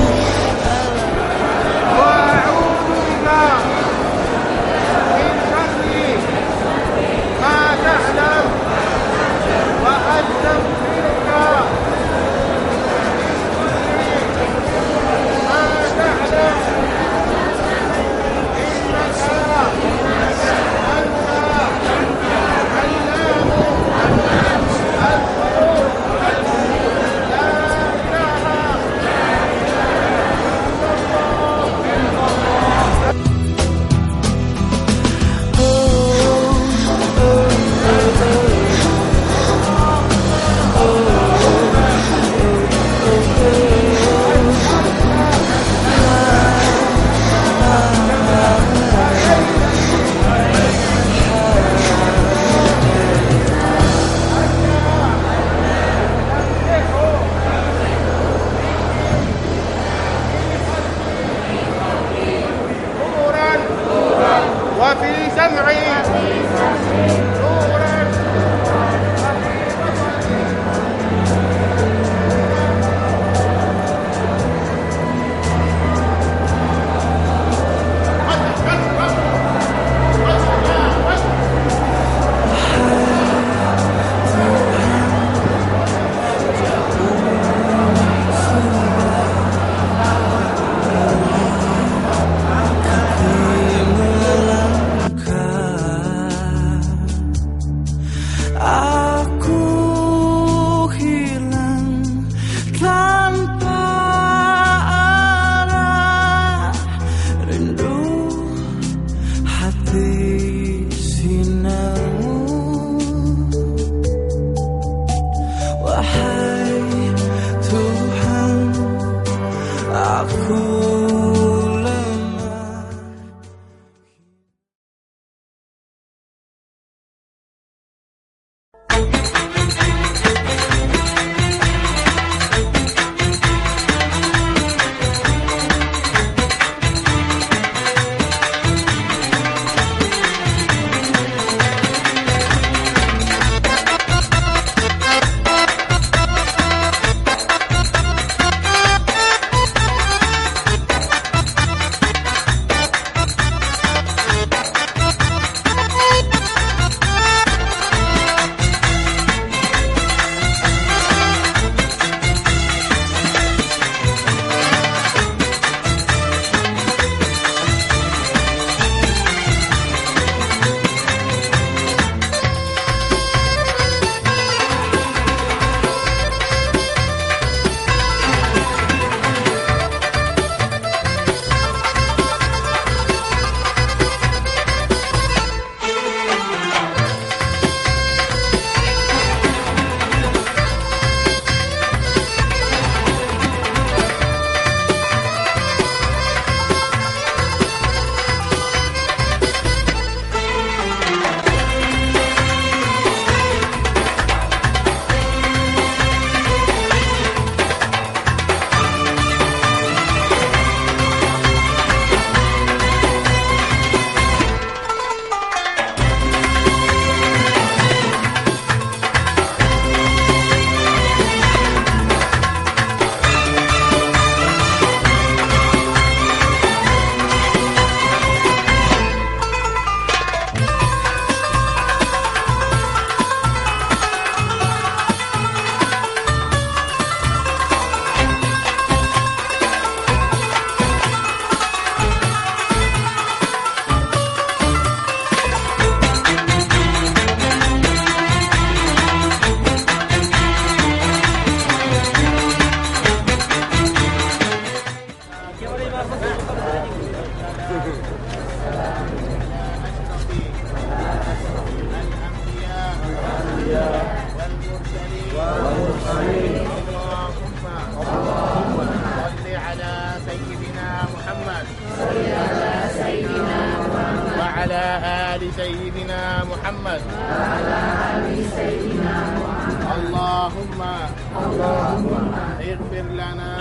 Muhammad. Allahumma ighfir lana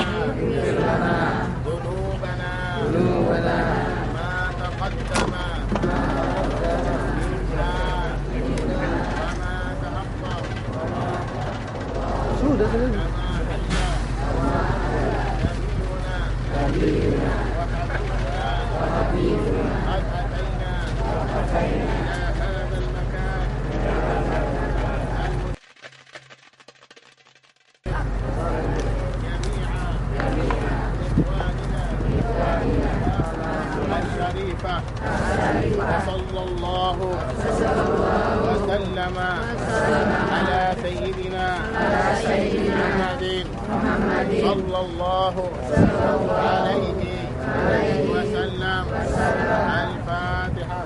dhunubana ma taqaddama minna wa ma ta'akhkhar. Sudah وصلى الله وسلم على سيدنا محمد صلى الله عليه وسلم. الفاتحة.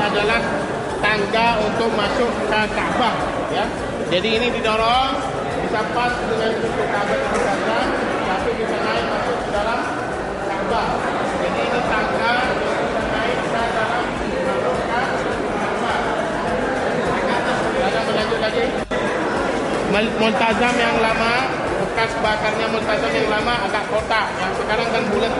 Adalah tangga untuk masuk ke Ka'bah, ya. Jadi ini didorong, bisa pas dengan pintu Ka'bah yang biasa, tapi bisa naik masuk ke dalam Ka'bah. Jadi ini tangga yang bisa naik ke dalam masuk ke Ka'bah. Ada berlanjut lagi. Multazam yang lama, bekas bakarnya multazam yang lama agak kotak, yang sekarang kan bulat.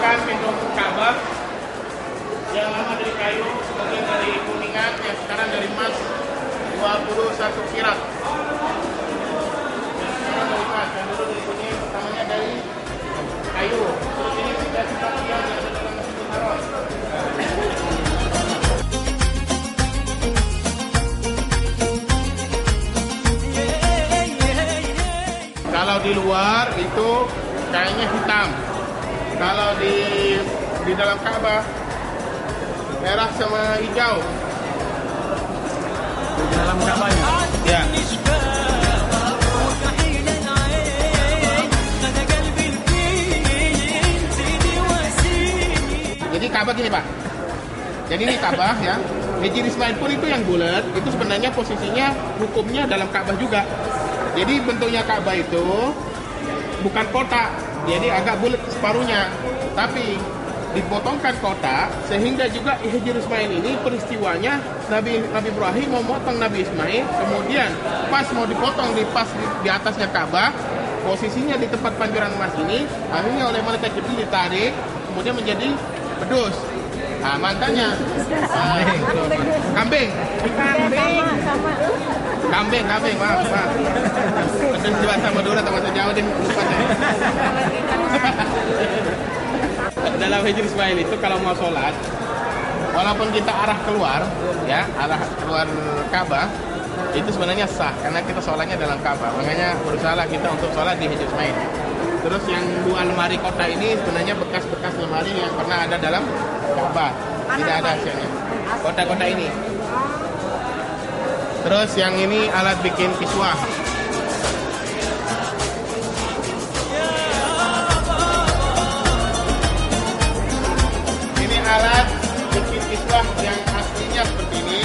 Pintu Ka'bah yang lama dari kayu, kemudian dari kuningan, yang sekarang dari emas 21 kirat. Yang sekarang dari emas, yang dulu dari kuning, pertamanya dari kayu. Terus ini sudah seperti yang ada dalam Masjidil Haram. Kalau di luar itu kayaknya hitam. Kalau di dalam Ka'bah merah sama hijau. Di dalam Ka'bahnya. Ya. Jadi Ka'bah gini, Pak. Jadi ini Ka'bah ya. Hijr Ismail pun itu yang bulat, itu sebenarnya posisinya hukumnya dalam Ka'bah juga. Jadi bentuknya Ka'bah itu bukan kotak. Jadi agak bulat separuhnya, tapi dipotongkan kotak sehingga juga Hijr Ismail ini peristiwanya Nabi Ibrahim mau motong Nabi Ismail, kemudian pas mau dipotong di atasnya Ka'bah, posisinya di tempat pancuran emas ini, akhirnya oleh malaikat Jibril ditarik, kemudian menjadi pedus. Nah, mantannya. Kambing. Sama. Kambing, maaf. Pesan bahasa Madura atau bahasa Jawa deh. Lupa deh. Dalam Hijr Ismail itu kalau mau sholat, walaupun kita arah keluar Ka'bah, itu sebenarnya sah karena kita sholatnya dalam Ka'bah. Makanya berusaha kita untuk sholat di Hijr Ismail. Terus yang dua lemari kota ini sebenarnya bekas-bekas lemari yang pernah ada dalam Ka'bah. Tidak ada hasilnya. Kota-kota ini. Terus yang ini alat bikin kiswah. Ini alat bikin kiswah yang aslinya seperti ini,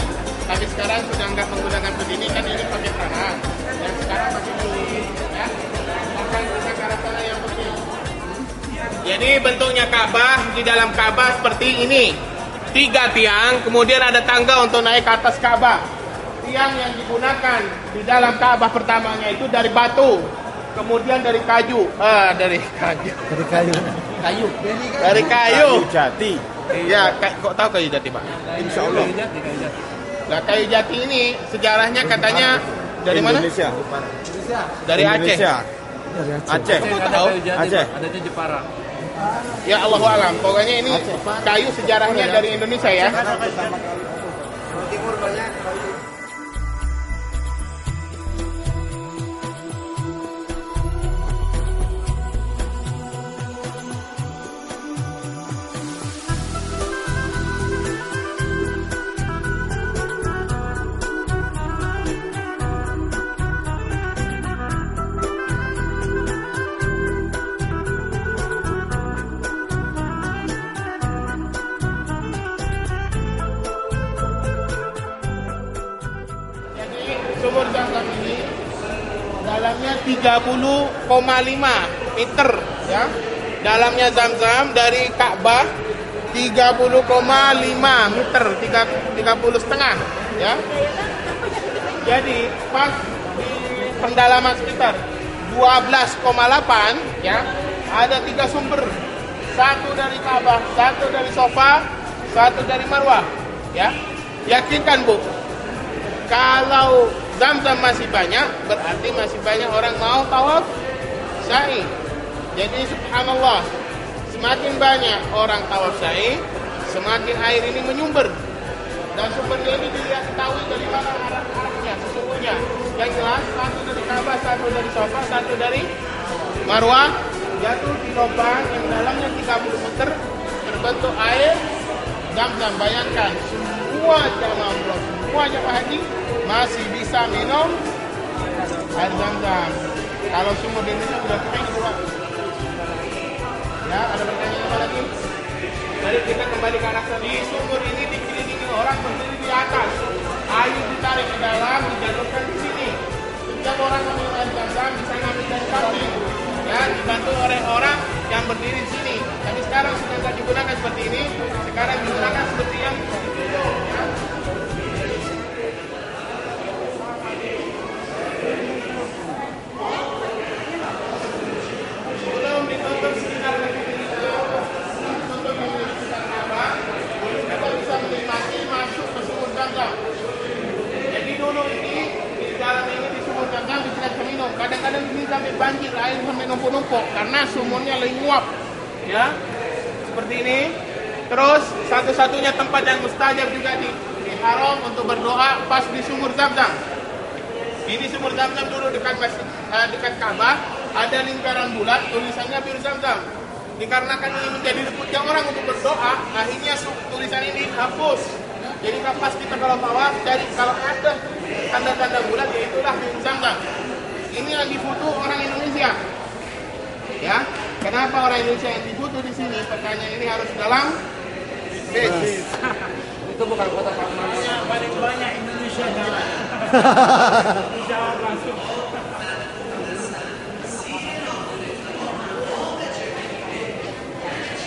tapi sekarang sudah nggak menggunakan seperti ini, kan ini pakai tangan. Yang sekarang pakai kulit, ya. Akan kita ke arah sana yang penting. Jadi bentuknya Ka'bah, di dalam Ka'bah seperti ini. 3 tiang, kemudian ada tangga untuk naik ke atas Ka'bah. Tiang yang digunakan di dalam Ka'bah pertamanya itu dari batu, kemudian dari kayu. Dari kayu jati. Iya, kok tahu kayu jati, Pak? Insya Allah. Nah, kayu jati ini sejarahnya katanya dari mana? Indonesia. Dari Aceh. Aceh. Tahu? Aceh. Adanya Jepara. Ya Allahu alam. Pokoknya ini kayu sejarahnya dari Indonesia ya. Timur banyak. Sumur Zamzam ini dalamnya 30,5 meter ya. Dalamnya Zamzam dari Ka'bah 30,5 meter, 30,5 ya. Jadi pas di pendalaman sekitar 12,8 ya, ada 3 sumber. Satu dari Ka'bah, satu dari Sofa, satu dari Marwah ya. Yakinkan Bu, kalau Zamzam masih banyak, berarti masih banyak orang mau tawaf sa'i. Jadi subhanallah, semakin banyak orang tawaf sa'i, semakin air ini menyumber. Dan sumbernya ini diketahui dari mana arahnya sesungguhnya. Yang jelas, satu dari Ka'bah, satu dari Sofa, satu dari Marwah, jatuh di lubang yang dalamnya 30 meter, terbentuk air Zamzam. Bayangkan, semua jamaah umroh, semua jamaah haji masih bisa minum air Zamzam. Kalau sumur di Indonesia sudah kering dulu. Ya, ada pertanyaan apa lagi? Mari kita kembali ke arah tadi. Sumur ini dikelilingi orang berdiri di atas. Air ditarik ke dalam, dijatuhkan di sini. Setiap orang mengambil air Zamzam bisa ngambil dari samping. Ya, dibantu oleh orang yang berdiri di sini. Tapi sekarang sudah tidak digunakan seperti ini. Sekarang digunakan seperti yang ditutup. Ya. Sebelum ditutup sekitar kita bisa menikmati masuk ke sumur Zamzam. Jadi dulu ini di dalam ini di sumur Zamzam bisa minum. Kadang-kadang ini sampai banjir, air sampai numpuk-numpuk karena sumurnya lagi nguap. Ya, seperti ini. Terus satu-satunya tempat yang mustajab juga di Haram untuk berdoa pas di sumur Zamzam. Ini sumur Zamzam dulu dekat Ka'bah, ada lingkaran bulat tulisannya Bir Zamzam. Dikarenakan ini menjadi rebutnya orang untuk berdoa, akhirnya tulisan ini dihapus. Jadi pas kita kalau tawaf, jadi kalau ada tanda-tanda bulat, yaitulah Bir Zamzam. Ini yang difoto orang Indonesia. Ya, kenapa orang Indonesia yang difoto di sini? Pertanyaan ini harus dalam bis. Itu bukan kota Pak Maman. Paling banyak Indonesia. Dijawab langsung.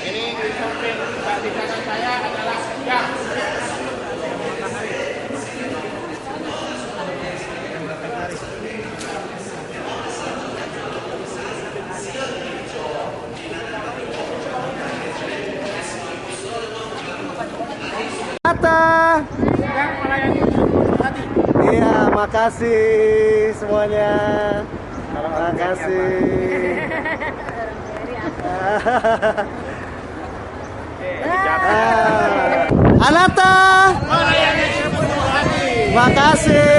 Ini di samping di kanan saya adalah jam. Tata. Iya, makasih semuanya. Makasih. Anata. Makasih.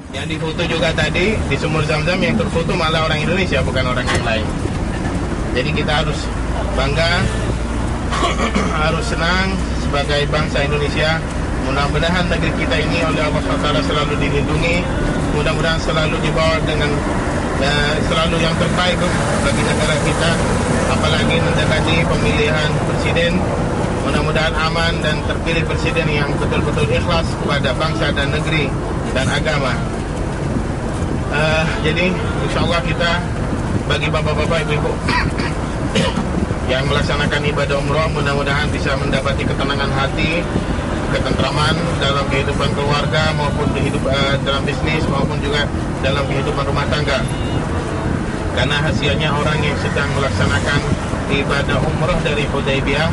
Yang difoto juga tadi di sumur Zam-Zam, yang terfoto malah orang Indonesia, bukan orang yang lain. Jadi kita harus bangga, harus senang sebagai bangsa Indonesia. Mudah-mudahan negeri kita ini oleh Allah SWT selalu dilindungi. Mudah-mudahan selalu dibawa dengan selalu yang terbaik bagi negara kita. Apalagi mendekati pemilihan presiden. Mudah-mudahan aman dan terpilih presiden yang betul-betul ikhlas kepada bangsa dan negeri dan agama. Jadi insyaAllah kita bagi bapak-bapak, ibu-ibu yang melaksanakan ibadah umrah, mudah-mudahan bisa mendapati ketenangan hati, ketentraman dalam kehidupan keluarga maupun dalam bisnis maupun juga dalam kehidupan rumah tangga. Karena hasilnya orang yang sedang melaksanakan ibadah umrah dari Hudaybiyah,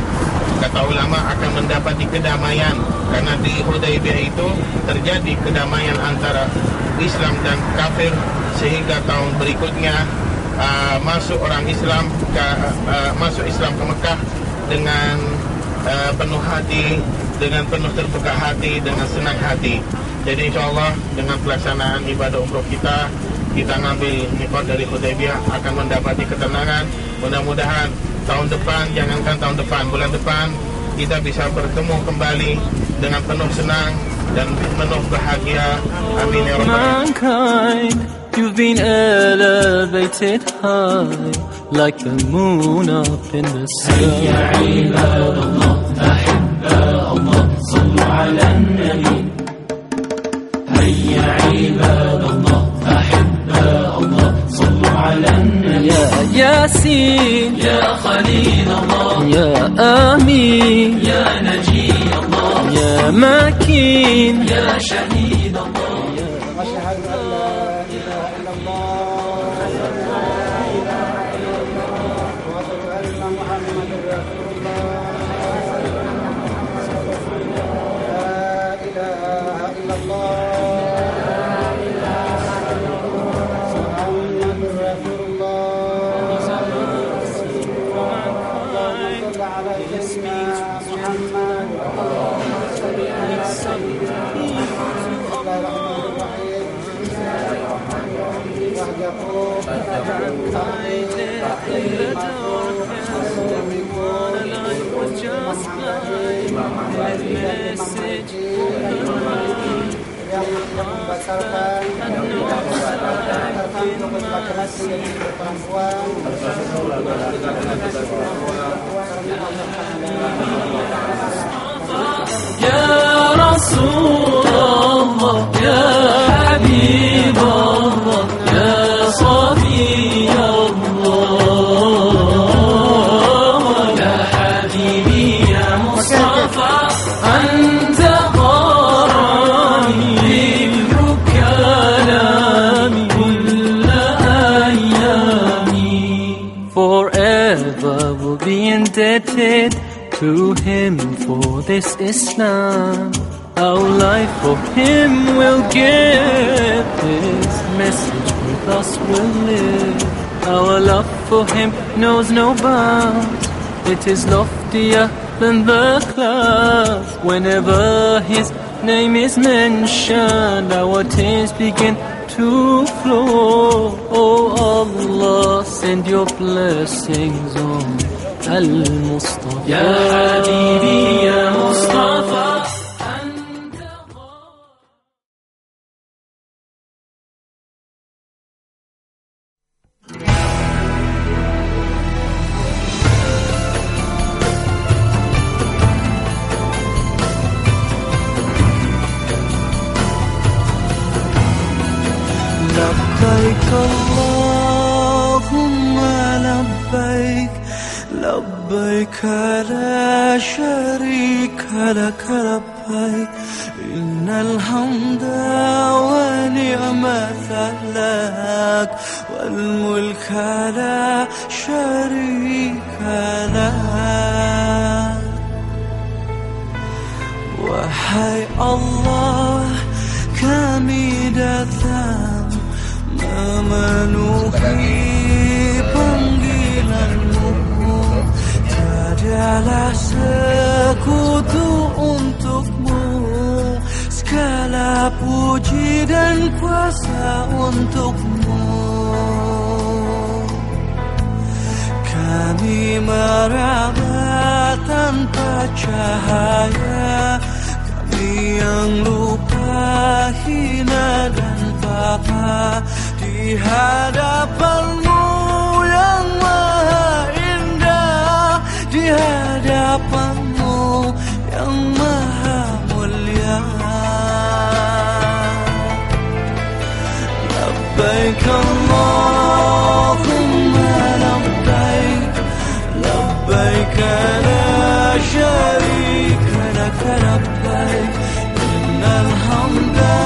kata ulama, akan mendapati kedamaian. Karena di Hudaybiyah itu terjadi kedamaian antara Islam dan kafir, sehingga tahun berikutnya masuk orang Islam masuk Islam ke Mekah dengan penuh hati, dengan penuh terbuka hati, dengan senang hati. Jadi insyaAllah dengan pelaksanaan ibadah umroh kita ngambil nikmat dari Hudaybiyah akan mendapati ketenangan. Mudah-mudahan tahun depan, jangankan tahun depan, bulan depan kita bisa bertemu kembali dengan penuh senang dan penuh bahagia. Amin ya rabbal alamin. You've been elevated high like the moon up in the sky. Ya ibadallah, ahibba Allah, sallu ala nabi. Hayya ibadallah, ahibba Allah, sallu ala nabi. Ya Yasin, ya Khalil Allah, ya Amin, ya Naji Allah, ya Makin, ya Shahid Allah. Asyhadu an la ilaha illallah wa asyhadu anna Muhammadar Rasulullah. La ilaha illallah Muhammadur Rasulullah. Allahumma shalli ala sayyidina Muhammad. Yang membatalkan laki-laki dan perempuan. Ya Rasulullah, ya Habibullah, ya Safiyullah, ya Habibi, ya Mustafa, anta qarani dhikruka kalami kulla ayami. Forever will be indebted to him for this Islam. Our life for him will give. His message with us will live. Our love for him knows no bounds. It is loftier than the clouds. Whenever his name is mentioned, our tears begin to flow. Oh Allah, send your blessings on Al-Mustafa. Ya Habibi, Ya Mustafa. لبيك اللهم لبيك لبيك لا شريك لك لبيك إن الحمد ونعمة لك والملك لا شريك لك. Wahai Allah, kami datang memenuhi panggilan-Mu. Tiadalah sekutu untuk-Mu, segala puji dan kuasa untuk-Mu. Kami meraba tanpa cahaya, kami yang lupa, hina dan papa di hadapan-Mu yang maha indah, di hadapan-Mu yang maha mulia. Labbaik Allahumma labbaik, labbaik la syarika lak labbaik, innal hamda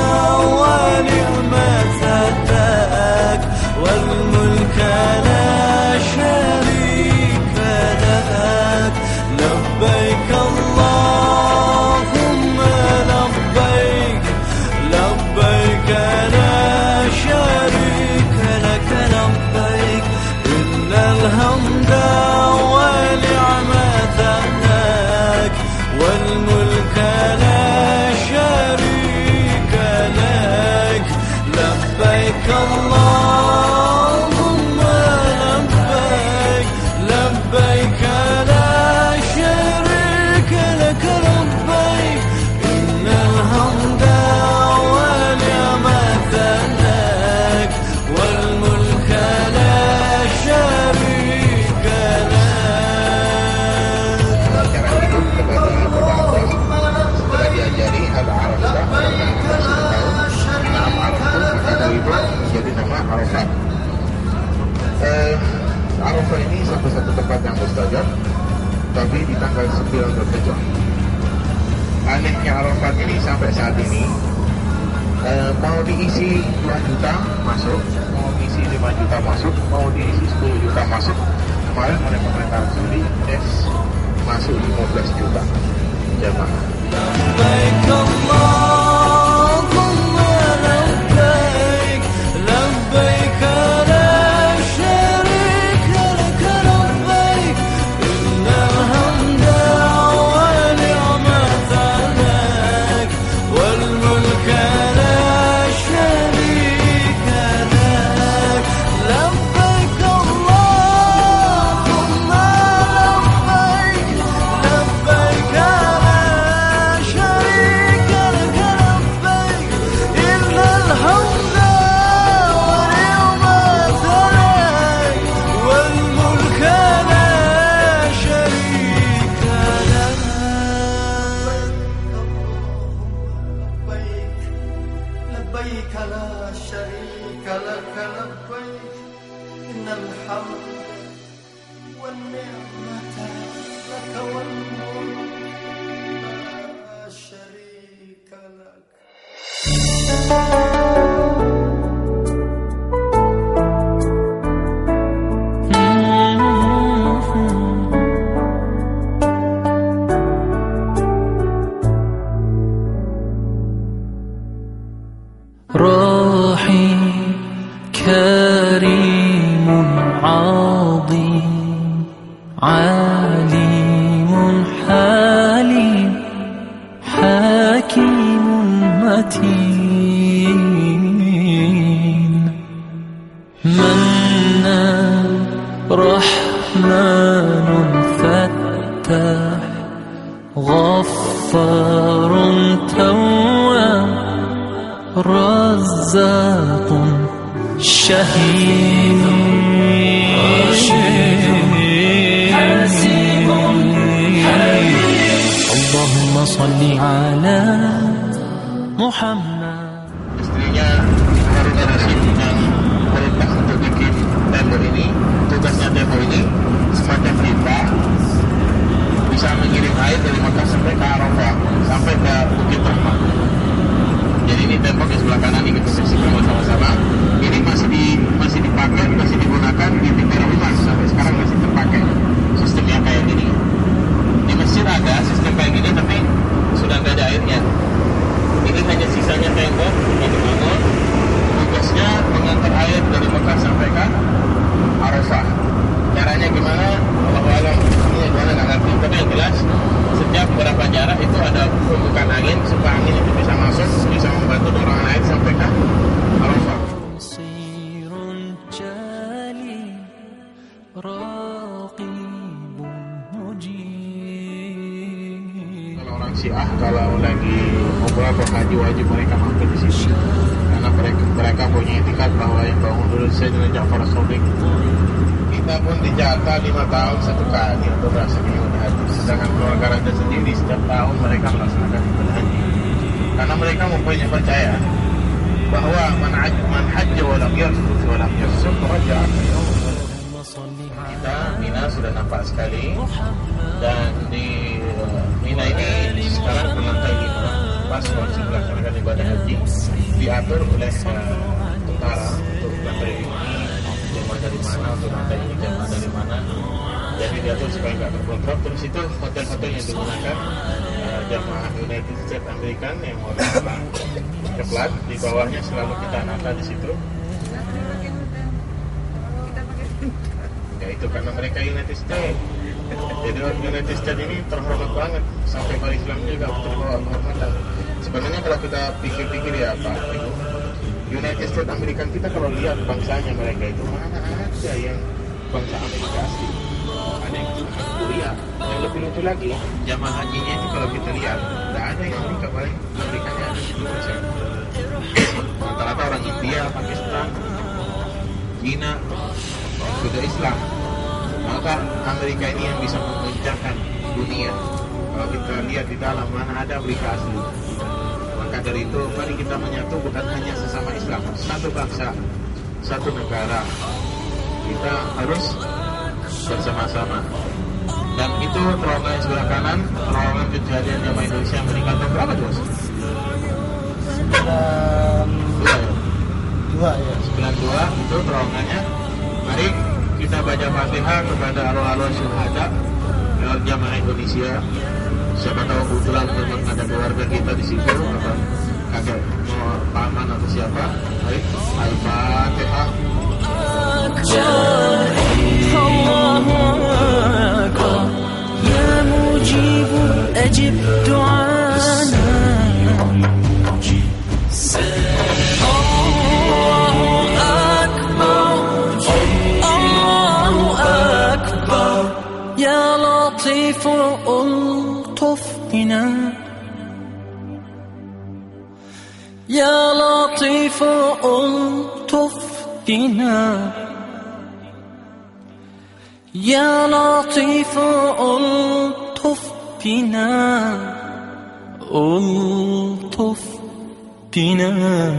wa ni'mata lak wal mulka la syarika lak. Labbaik Allahumma labbaik, labbaik la syarika lak labbaik, innal hamda wa ni'mata lak wal mulka la syarika lak. Labbaik Allahumma labbaik, labbaik la syarika lak labbaik, innal hamda wa ni'mata lak wal mulka la syarika lak. Cara hidup kepada Allah setelah diajari Al-Arafah nama Arafah maka itu menjadi nama Arafah. Arafah ini satu-satu tempat yang mustajab, tapi di tanggal 9 Dzulhijjah. Anehnya Arafah ini sampai saat ini mau diisi 2 juta masuk, mau diisi 5 juta masuk, mau diisi 10 juta masuk. Kemarin oleh pemerintah Saudi masuk 15 juta jemaah. Labbaik Allahumma labbaik, labbaik la syarika lak labbaik, innal hamda wa ni'mata lak wal mulka la syarika lak. Labbaik Allahumma labbaik, labbaik la syarika lak labbaik, innal hamda wa ni'mata lak wal mulka la syarika lak. لبيك لا شريك لك لبيك إن الحمد والنعمة لك والملك لا شريك لك. روحي كريم عظيم عليم حليم حكيم متين منان رحمن فتاح غفار تواب رزاق شهيد اللهم صل على محمد. Istrinya Harun Ar-Rasyid yang perintah untuk bikin tender ini, tugasnya demo ini semacam kita di bisa mengirim air dari Mekah sampai ke Arafah, sampai ke Bukit Rahmah. Jadi ini tembok di sebelah kanan ini kita saksikan bersama-sama. Ini masih dipakai, masih digunakan di negara Umar, sampai sekarang masih terpakai. Sistemnya kayak gini. Di masjid ada sistem kayak gini, tapi sudah nggak ada airnya. Ini hanya sisanya tembok yang dibangun. Tugasnya mengantar air dari Mekah sampai ke Arafah. Caranya gimana? Allahu a'lam. Ini gimana nggak ngerti. Tapi yang jelas setiap berapa jarak itu ada pembukaan angin supaya angin itu bisa masuk, bisa membantu dorong air sampai ke Arafah. Kalau orang Syiah kalau lagi umrah atau haji wajib mereka mampir di sini karena mereka punya etikat bahwa yang bangun dulu Sayyidina Ja'far As-Shadiq. Kita pun dijatah 5 tahun 1 kali untuk melaksanakan ibadah haji. Sedangkan keluarga raja sendiri setiap tahun mereka melaksanakan ibadah haji. Karena mereka mempunyai percaya bahwa man hajja wa lam yarfus wa lam yafsuq raja'a yaum. Kita Mina sudah nampak sekali, dan di Mina ini sekarang berlantai 5, pas waktu melaksanakan ibadah haji diatur oleh tentara untuk lantai ini jemaah dari mana, untuk lantai ini jemaah dari mana. Jadi diatur supaya nggak terkontrol. Terus itu hotel-hotel yang digunakan jemaah United States American yang warna coklat, di bawahnya selalu kita nata di situ. Ya itu karena mereka United States. Jadi United States ini terhormat banget, sampai para Islam juga terbawa penghormatan. Sebenarnya kalau kita pikir-pikir ya Pak Ibu, United States American kita kalau lihat bangsanya mereka itu mana ada yang bangsa Amerika asli. Ada yang Korea. Yang lebih lucu lagi, jamaah hajinya itu kalau kita lihat tidak ada yang Amerika, paling Amerikanya ada di Indonesia. Rata-rata orang India, Pakistan, Cina yang sudah Islam. Maka Amerika ini yang bisa mengejarkan dunia. Kalau kita lihat di dalam mana ada Amerika asli. Maka dari itu mari kita menyatu, bukan hanya sesama Islam, satu bangsa, satu negara. Kita harus bersama-sama. Dan itu terowongan yang sebelah kanan, terowongan kejadian jamaah Indonesia Amerika tahun berapa Bos? 92 itu terowongannya. Mari kita baca Fatihah kepada arwah-arwah syuhada lewat jamaah Indonesia. Siapa tahu kebetulan memang ada keluarga kita di situ atau kakek paman atau siapa. Mari Al-Fatihah. Ya mujib ajib du'ana. يا لطيف ألطف بنا يا لطيف ألطف بنا يا لطيف ألطف بنا ألطف بنا.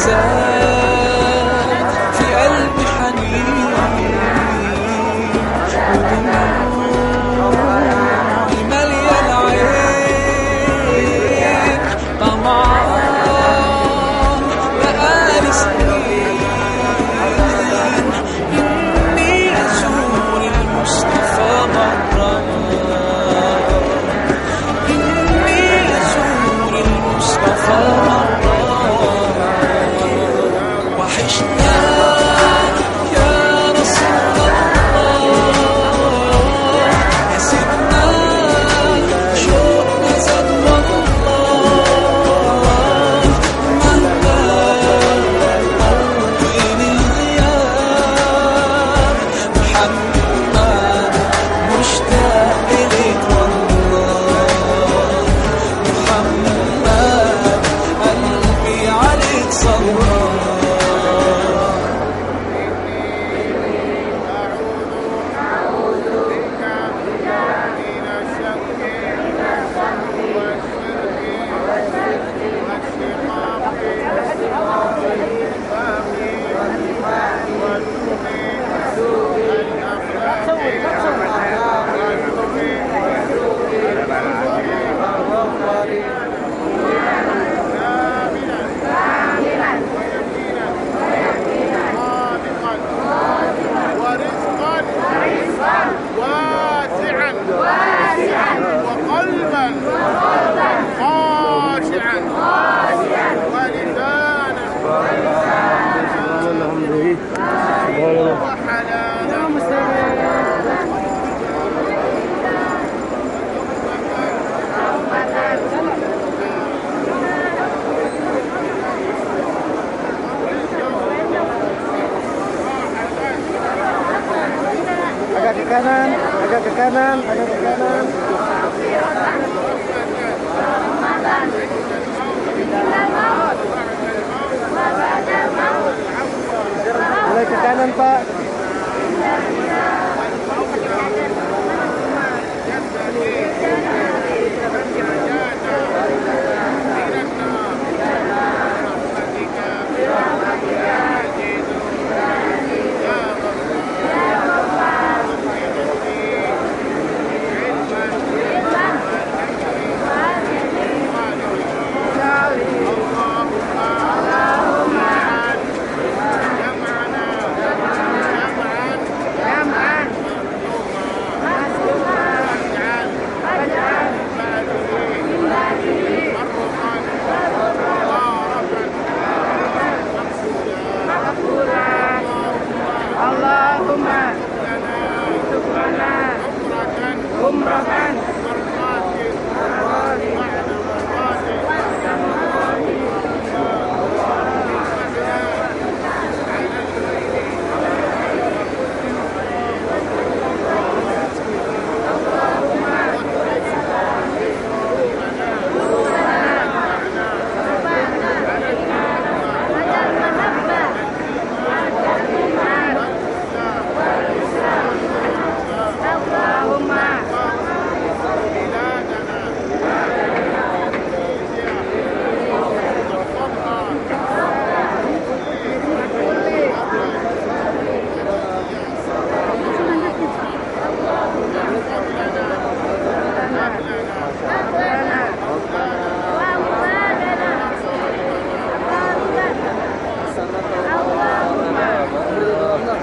زاد في قلبي حنين ودموعي مالية العين طمعان بقالي سنين إني أزور المصطفى مرة إني أزور المصطفى مرة وحشنا يا رسول الله يا سيدنا شوقنا زاد والله مهما طول الغياب محمد مشتاق إليك والله محمد قلبي عليك صلى Agak ke kanan, agak ke kanan, agak ke kanan. Mulai ke kanan, Pak.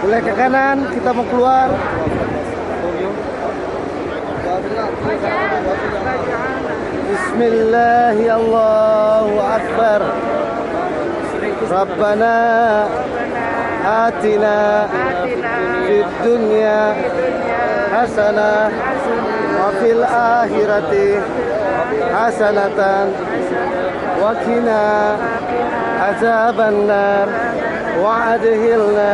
Mulai ke kanan, kita mau keluar. Bismillah, Allahu Akbar. Rabbana atina fid dunya hasanah wa fil akhirati hasanatan wa qina azaban nar wa adkhilna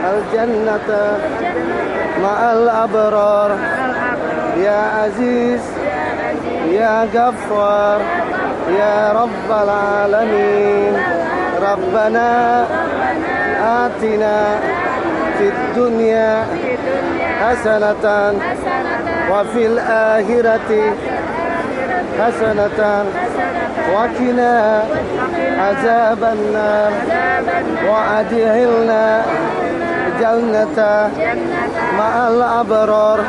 al-jannata ma'al abrar ya aziz ya ghaffar ya rabbal alamin. Rabbana atina fid dunya hasanatan wa fil akhirati حسنة وقنا عذاب النار وأدخلنا جنة مع الأبرار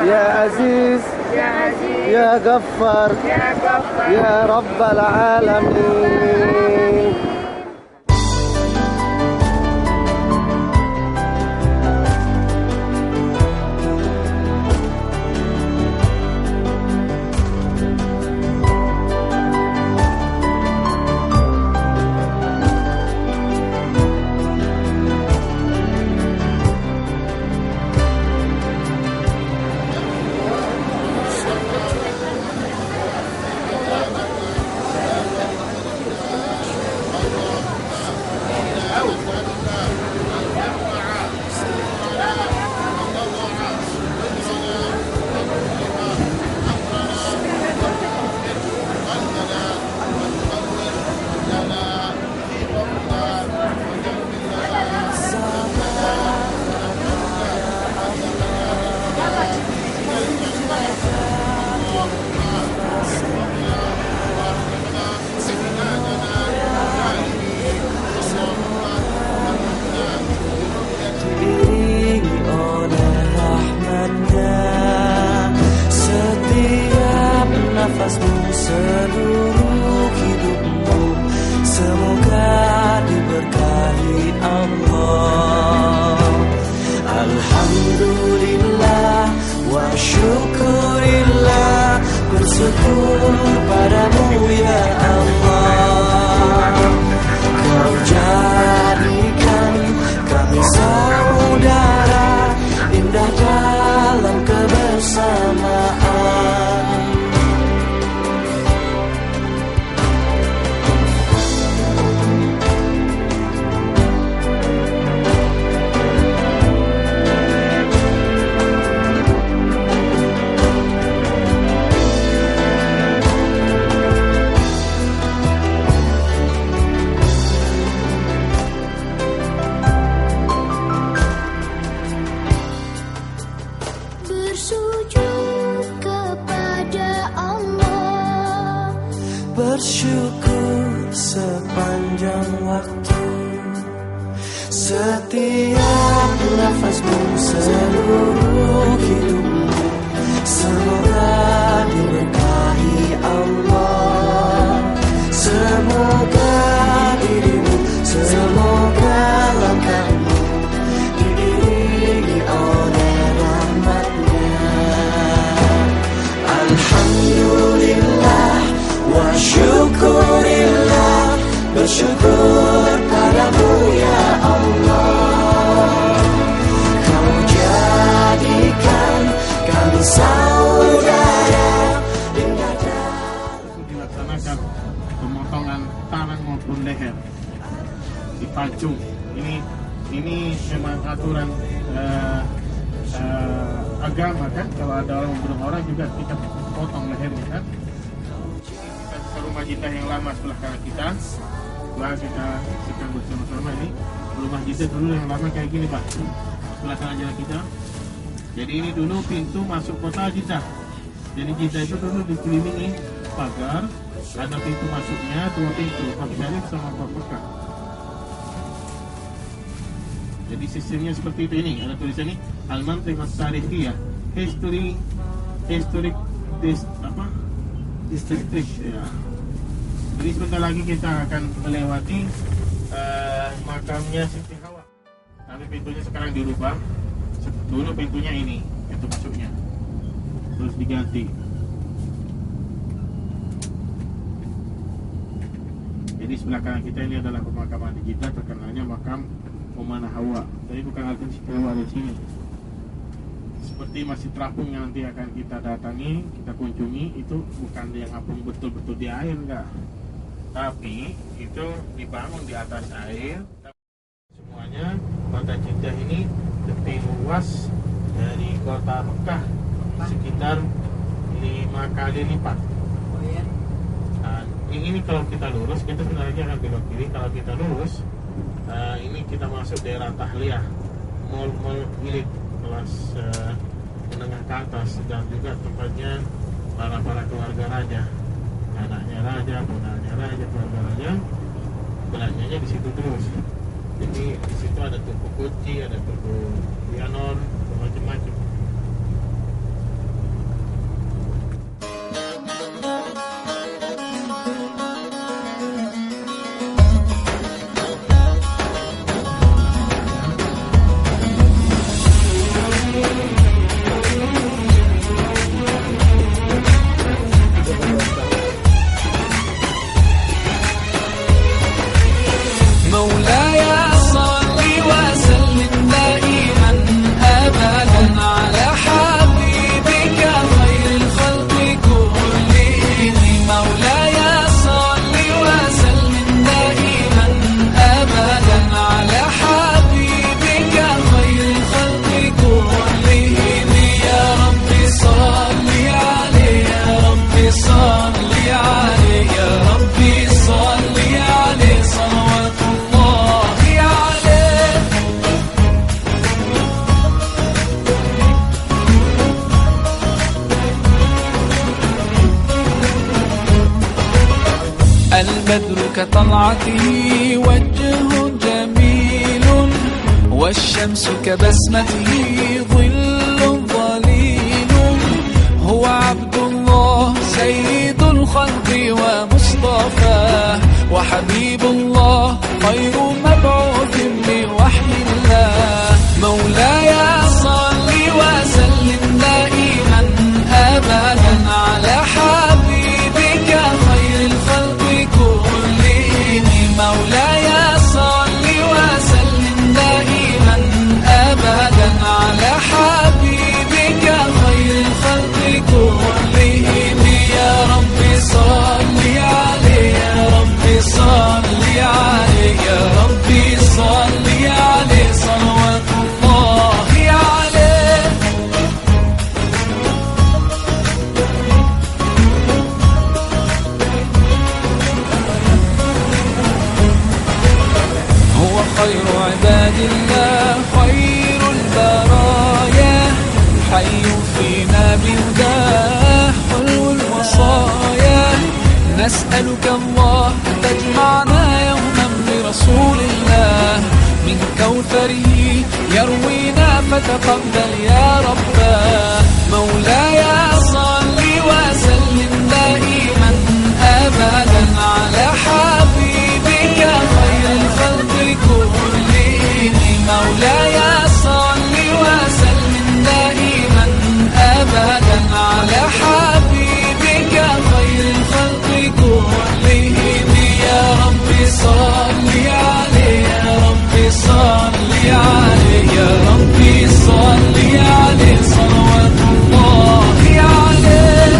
يا عزيز يا غفار يا رب العالمين. nafasmu seluruh hidupmu, semoga diberkahi Allah. Alhamdulillah wa syukurillah, bersyukur padamu ya Allah. Kau jadikan kami saudara, indah dalam kebersamaan. Bersyukur sepanjang waktu, setiap nafasmu, seluruh hidupmu, semoga diberkahi Allah. Semoga dirimu, semoga langkahmu diiringi oleh rahmatnya. Alhamdulillah wa syukurillah, bersyukur padamu ya Allah. Kau jadikan kami saudara, indah dalam. Dilaksanakan pemotongan tangan maupun leher, dipacung. Ini memang aturan agama kan. Kalau ada orang membunuh orang juga kita potong lehernya kan. Rumah kita yang lama sebelah kanan kita, setelah kita sedang bersama-sama ini rumah kita dulu yang lama kayak gini Pak, sebelah kanan jalan kita. Jadi ini dulu pintu masuk kota kita. Jadi kita itu dulu dikelilingi pagar, ada pintu masuknya 2 pintu, Pak Syarif sama Pak Mekah. Jadi sistemnya seperti itu. Ini ada tulisan ini Al-Mantiq As-Sarifiyah, historic district ya. Jadi sebentar lagi kita akan melewati makamnya Siti Hawa. Tapi pintunya sekarang dirubah. Dulu pintunya ini, pintu masuknya, terus diganti. Jadi sebelah kanan kita ini adalah pemakaman kita, terkenalnya makam Ummah Hawa. Tapi bukan artinya Siti Hawa di sini. Seperti Masjid Terapung yang nanti akan kita datangi, kita kunjungi, itu bukan yang apung betul-betul di air, enggak. Tapi itu dibangun di atas air. Semuanya kota Jeddah ini lebih luas dari kota Mekah sekitar 5 kali lipat. Nah, ini kalau kita lurus, kita sebenarnya akan belok kiri. Kalau kita lurus, ini kita masuk daerah Tahliyah, mall milik kelas menengah ke atas, dan juga tempatnya para keluarga raja, anaknya raja, punanya raja, keluarga raja, belanjanya di situ terus. Jadi di situ ada toko kunci, ada toko pianon, macam-macam. البدر كطلعته وجه جميل والشمس كبسمته ظل ظليل هو عبد الله سيد الخلق ومصطفاه وحبيب الله خير مبعوث بوحي الله مولاي صل وسلم دائما أبدا على حبيبك خير الخلق كلهم مولاي صل وسلم دائما أبدا على حبيبك خير الخلق كلهم يا رب صل عليه يا رب صل عليه يا رب صل عليه صلوات الله عليه هو خير عباد الله خير البرايا حي فينا بهداه حلو الوصايا نسألك الله أن تجمعنا يوما برسول الله من كوثره يروينا فتقبل يا رباه مولاي صل وسلم دائما أبدا على حبيبك خير الخلق كلهم مولاي صل وسلم دائما أبدا على حبيبك خير الخلق كلهم يا رب صل عليه يا رب صل عليه يا رب صل عليه صلوات الله عليه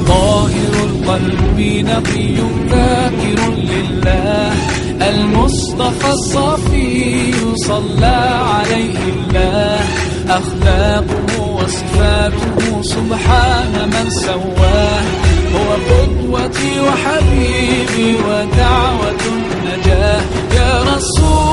طاهر القلب نقي ذاكر لله المصطفى الصفي صلى عليه الله أخلاقه وصفاته سبحان من سواه هو قدوتي وحبيبي ودعوة النجاة يا رسول